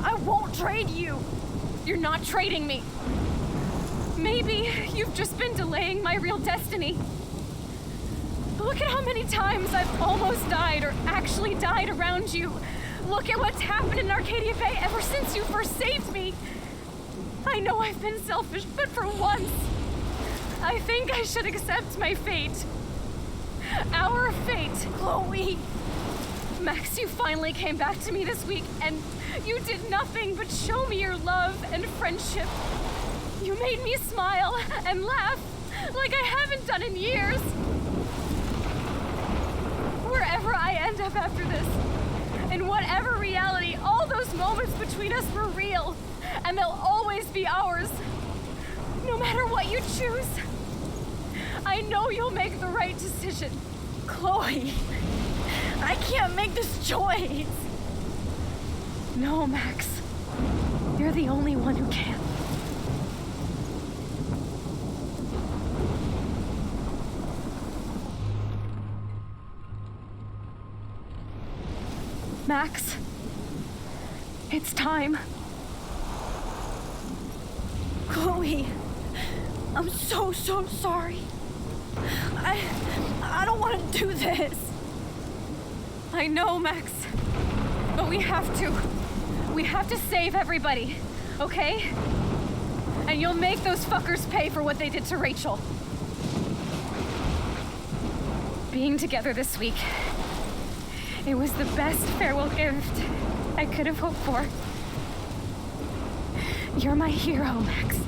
I won't trade you. You're not trading me. Maybe you've just been delaying my real destiny. Look at how many times I've almost died or actually died around you. Look at what's happened in Arcadia Bay ever since you first saved me. I know I've been selfish, but for once, I think I should accept my fate. Our fate. Chloe! Max, you finally came back to me this week, and you did nothing but show me your love and friendship. You made me smile and laugh like I haven't done in years. Wherever I end up after this, in whatever reality, all those moments between us were real, and they'll always be ours. No matter what you choose, I know you'll make the right decision. Chloe, I can't make this choice. No, Max. You're the only one who can. Max, it's time. Chloe, I'm so sorry. I don't want to do this. I know, Max, but we have to. We have to save everybody, okay? And you'll make those fuckers pay for what they did to Rachel. Being together this week, it was the best farewell gift I could have hoped for. You're my hero, Max.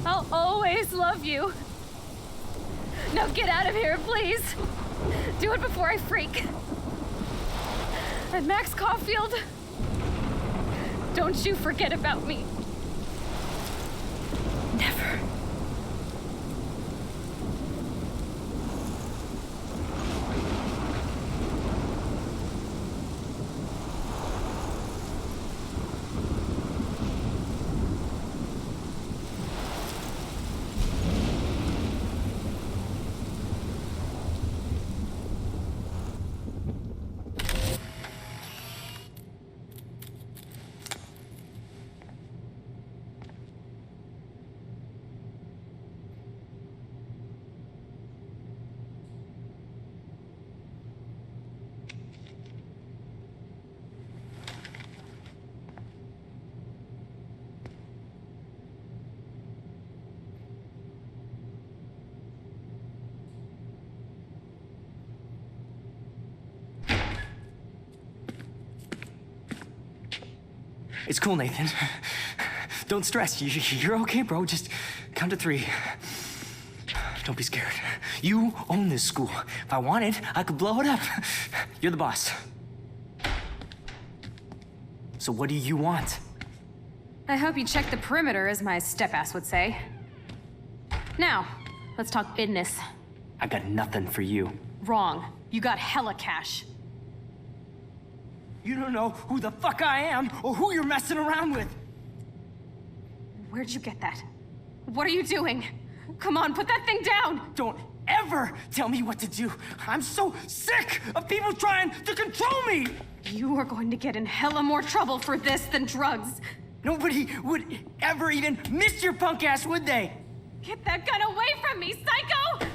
I'll always love you. Now get out of here, please. Do it before I freak. And Max Caulfield, don't you forget about me. Never. It's cool, Nathan. Don't stress. You're okay, bro. Just count to 3. Don't be scared. You own this school. If I wanted, I could blow it up. You're the boss. So what do you want? I hope you check the perimeter, as my step-ass would say. Now, let's talk business. I got nothing for you. Wrong. You got hella cash. You don't know who the fuck I am or who you're messing around with. Where'd you get that? What are you doing? Come on, put that thing down! Don't ever tell me what to do. I'm so sick of people trying to control me! You are going to get in hella more trouble for this than drugs. Nobody would ever even miss your punk ass, would they? Get that gun away from me, psycho!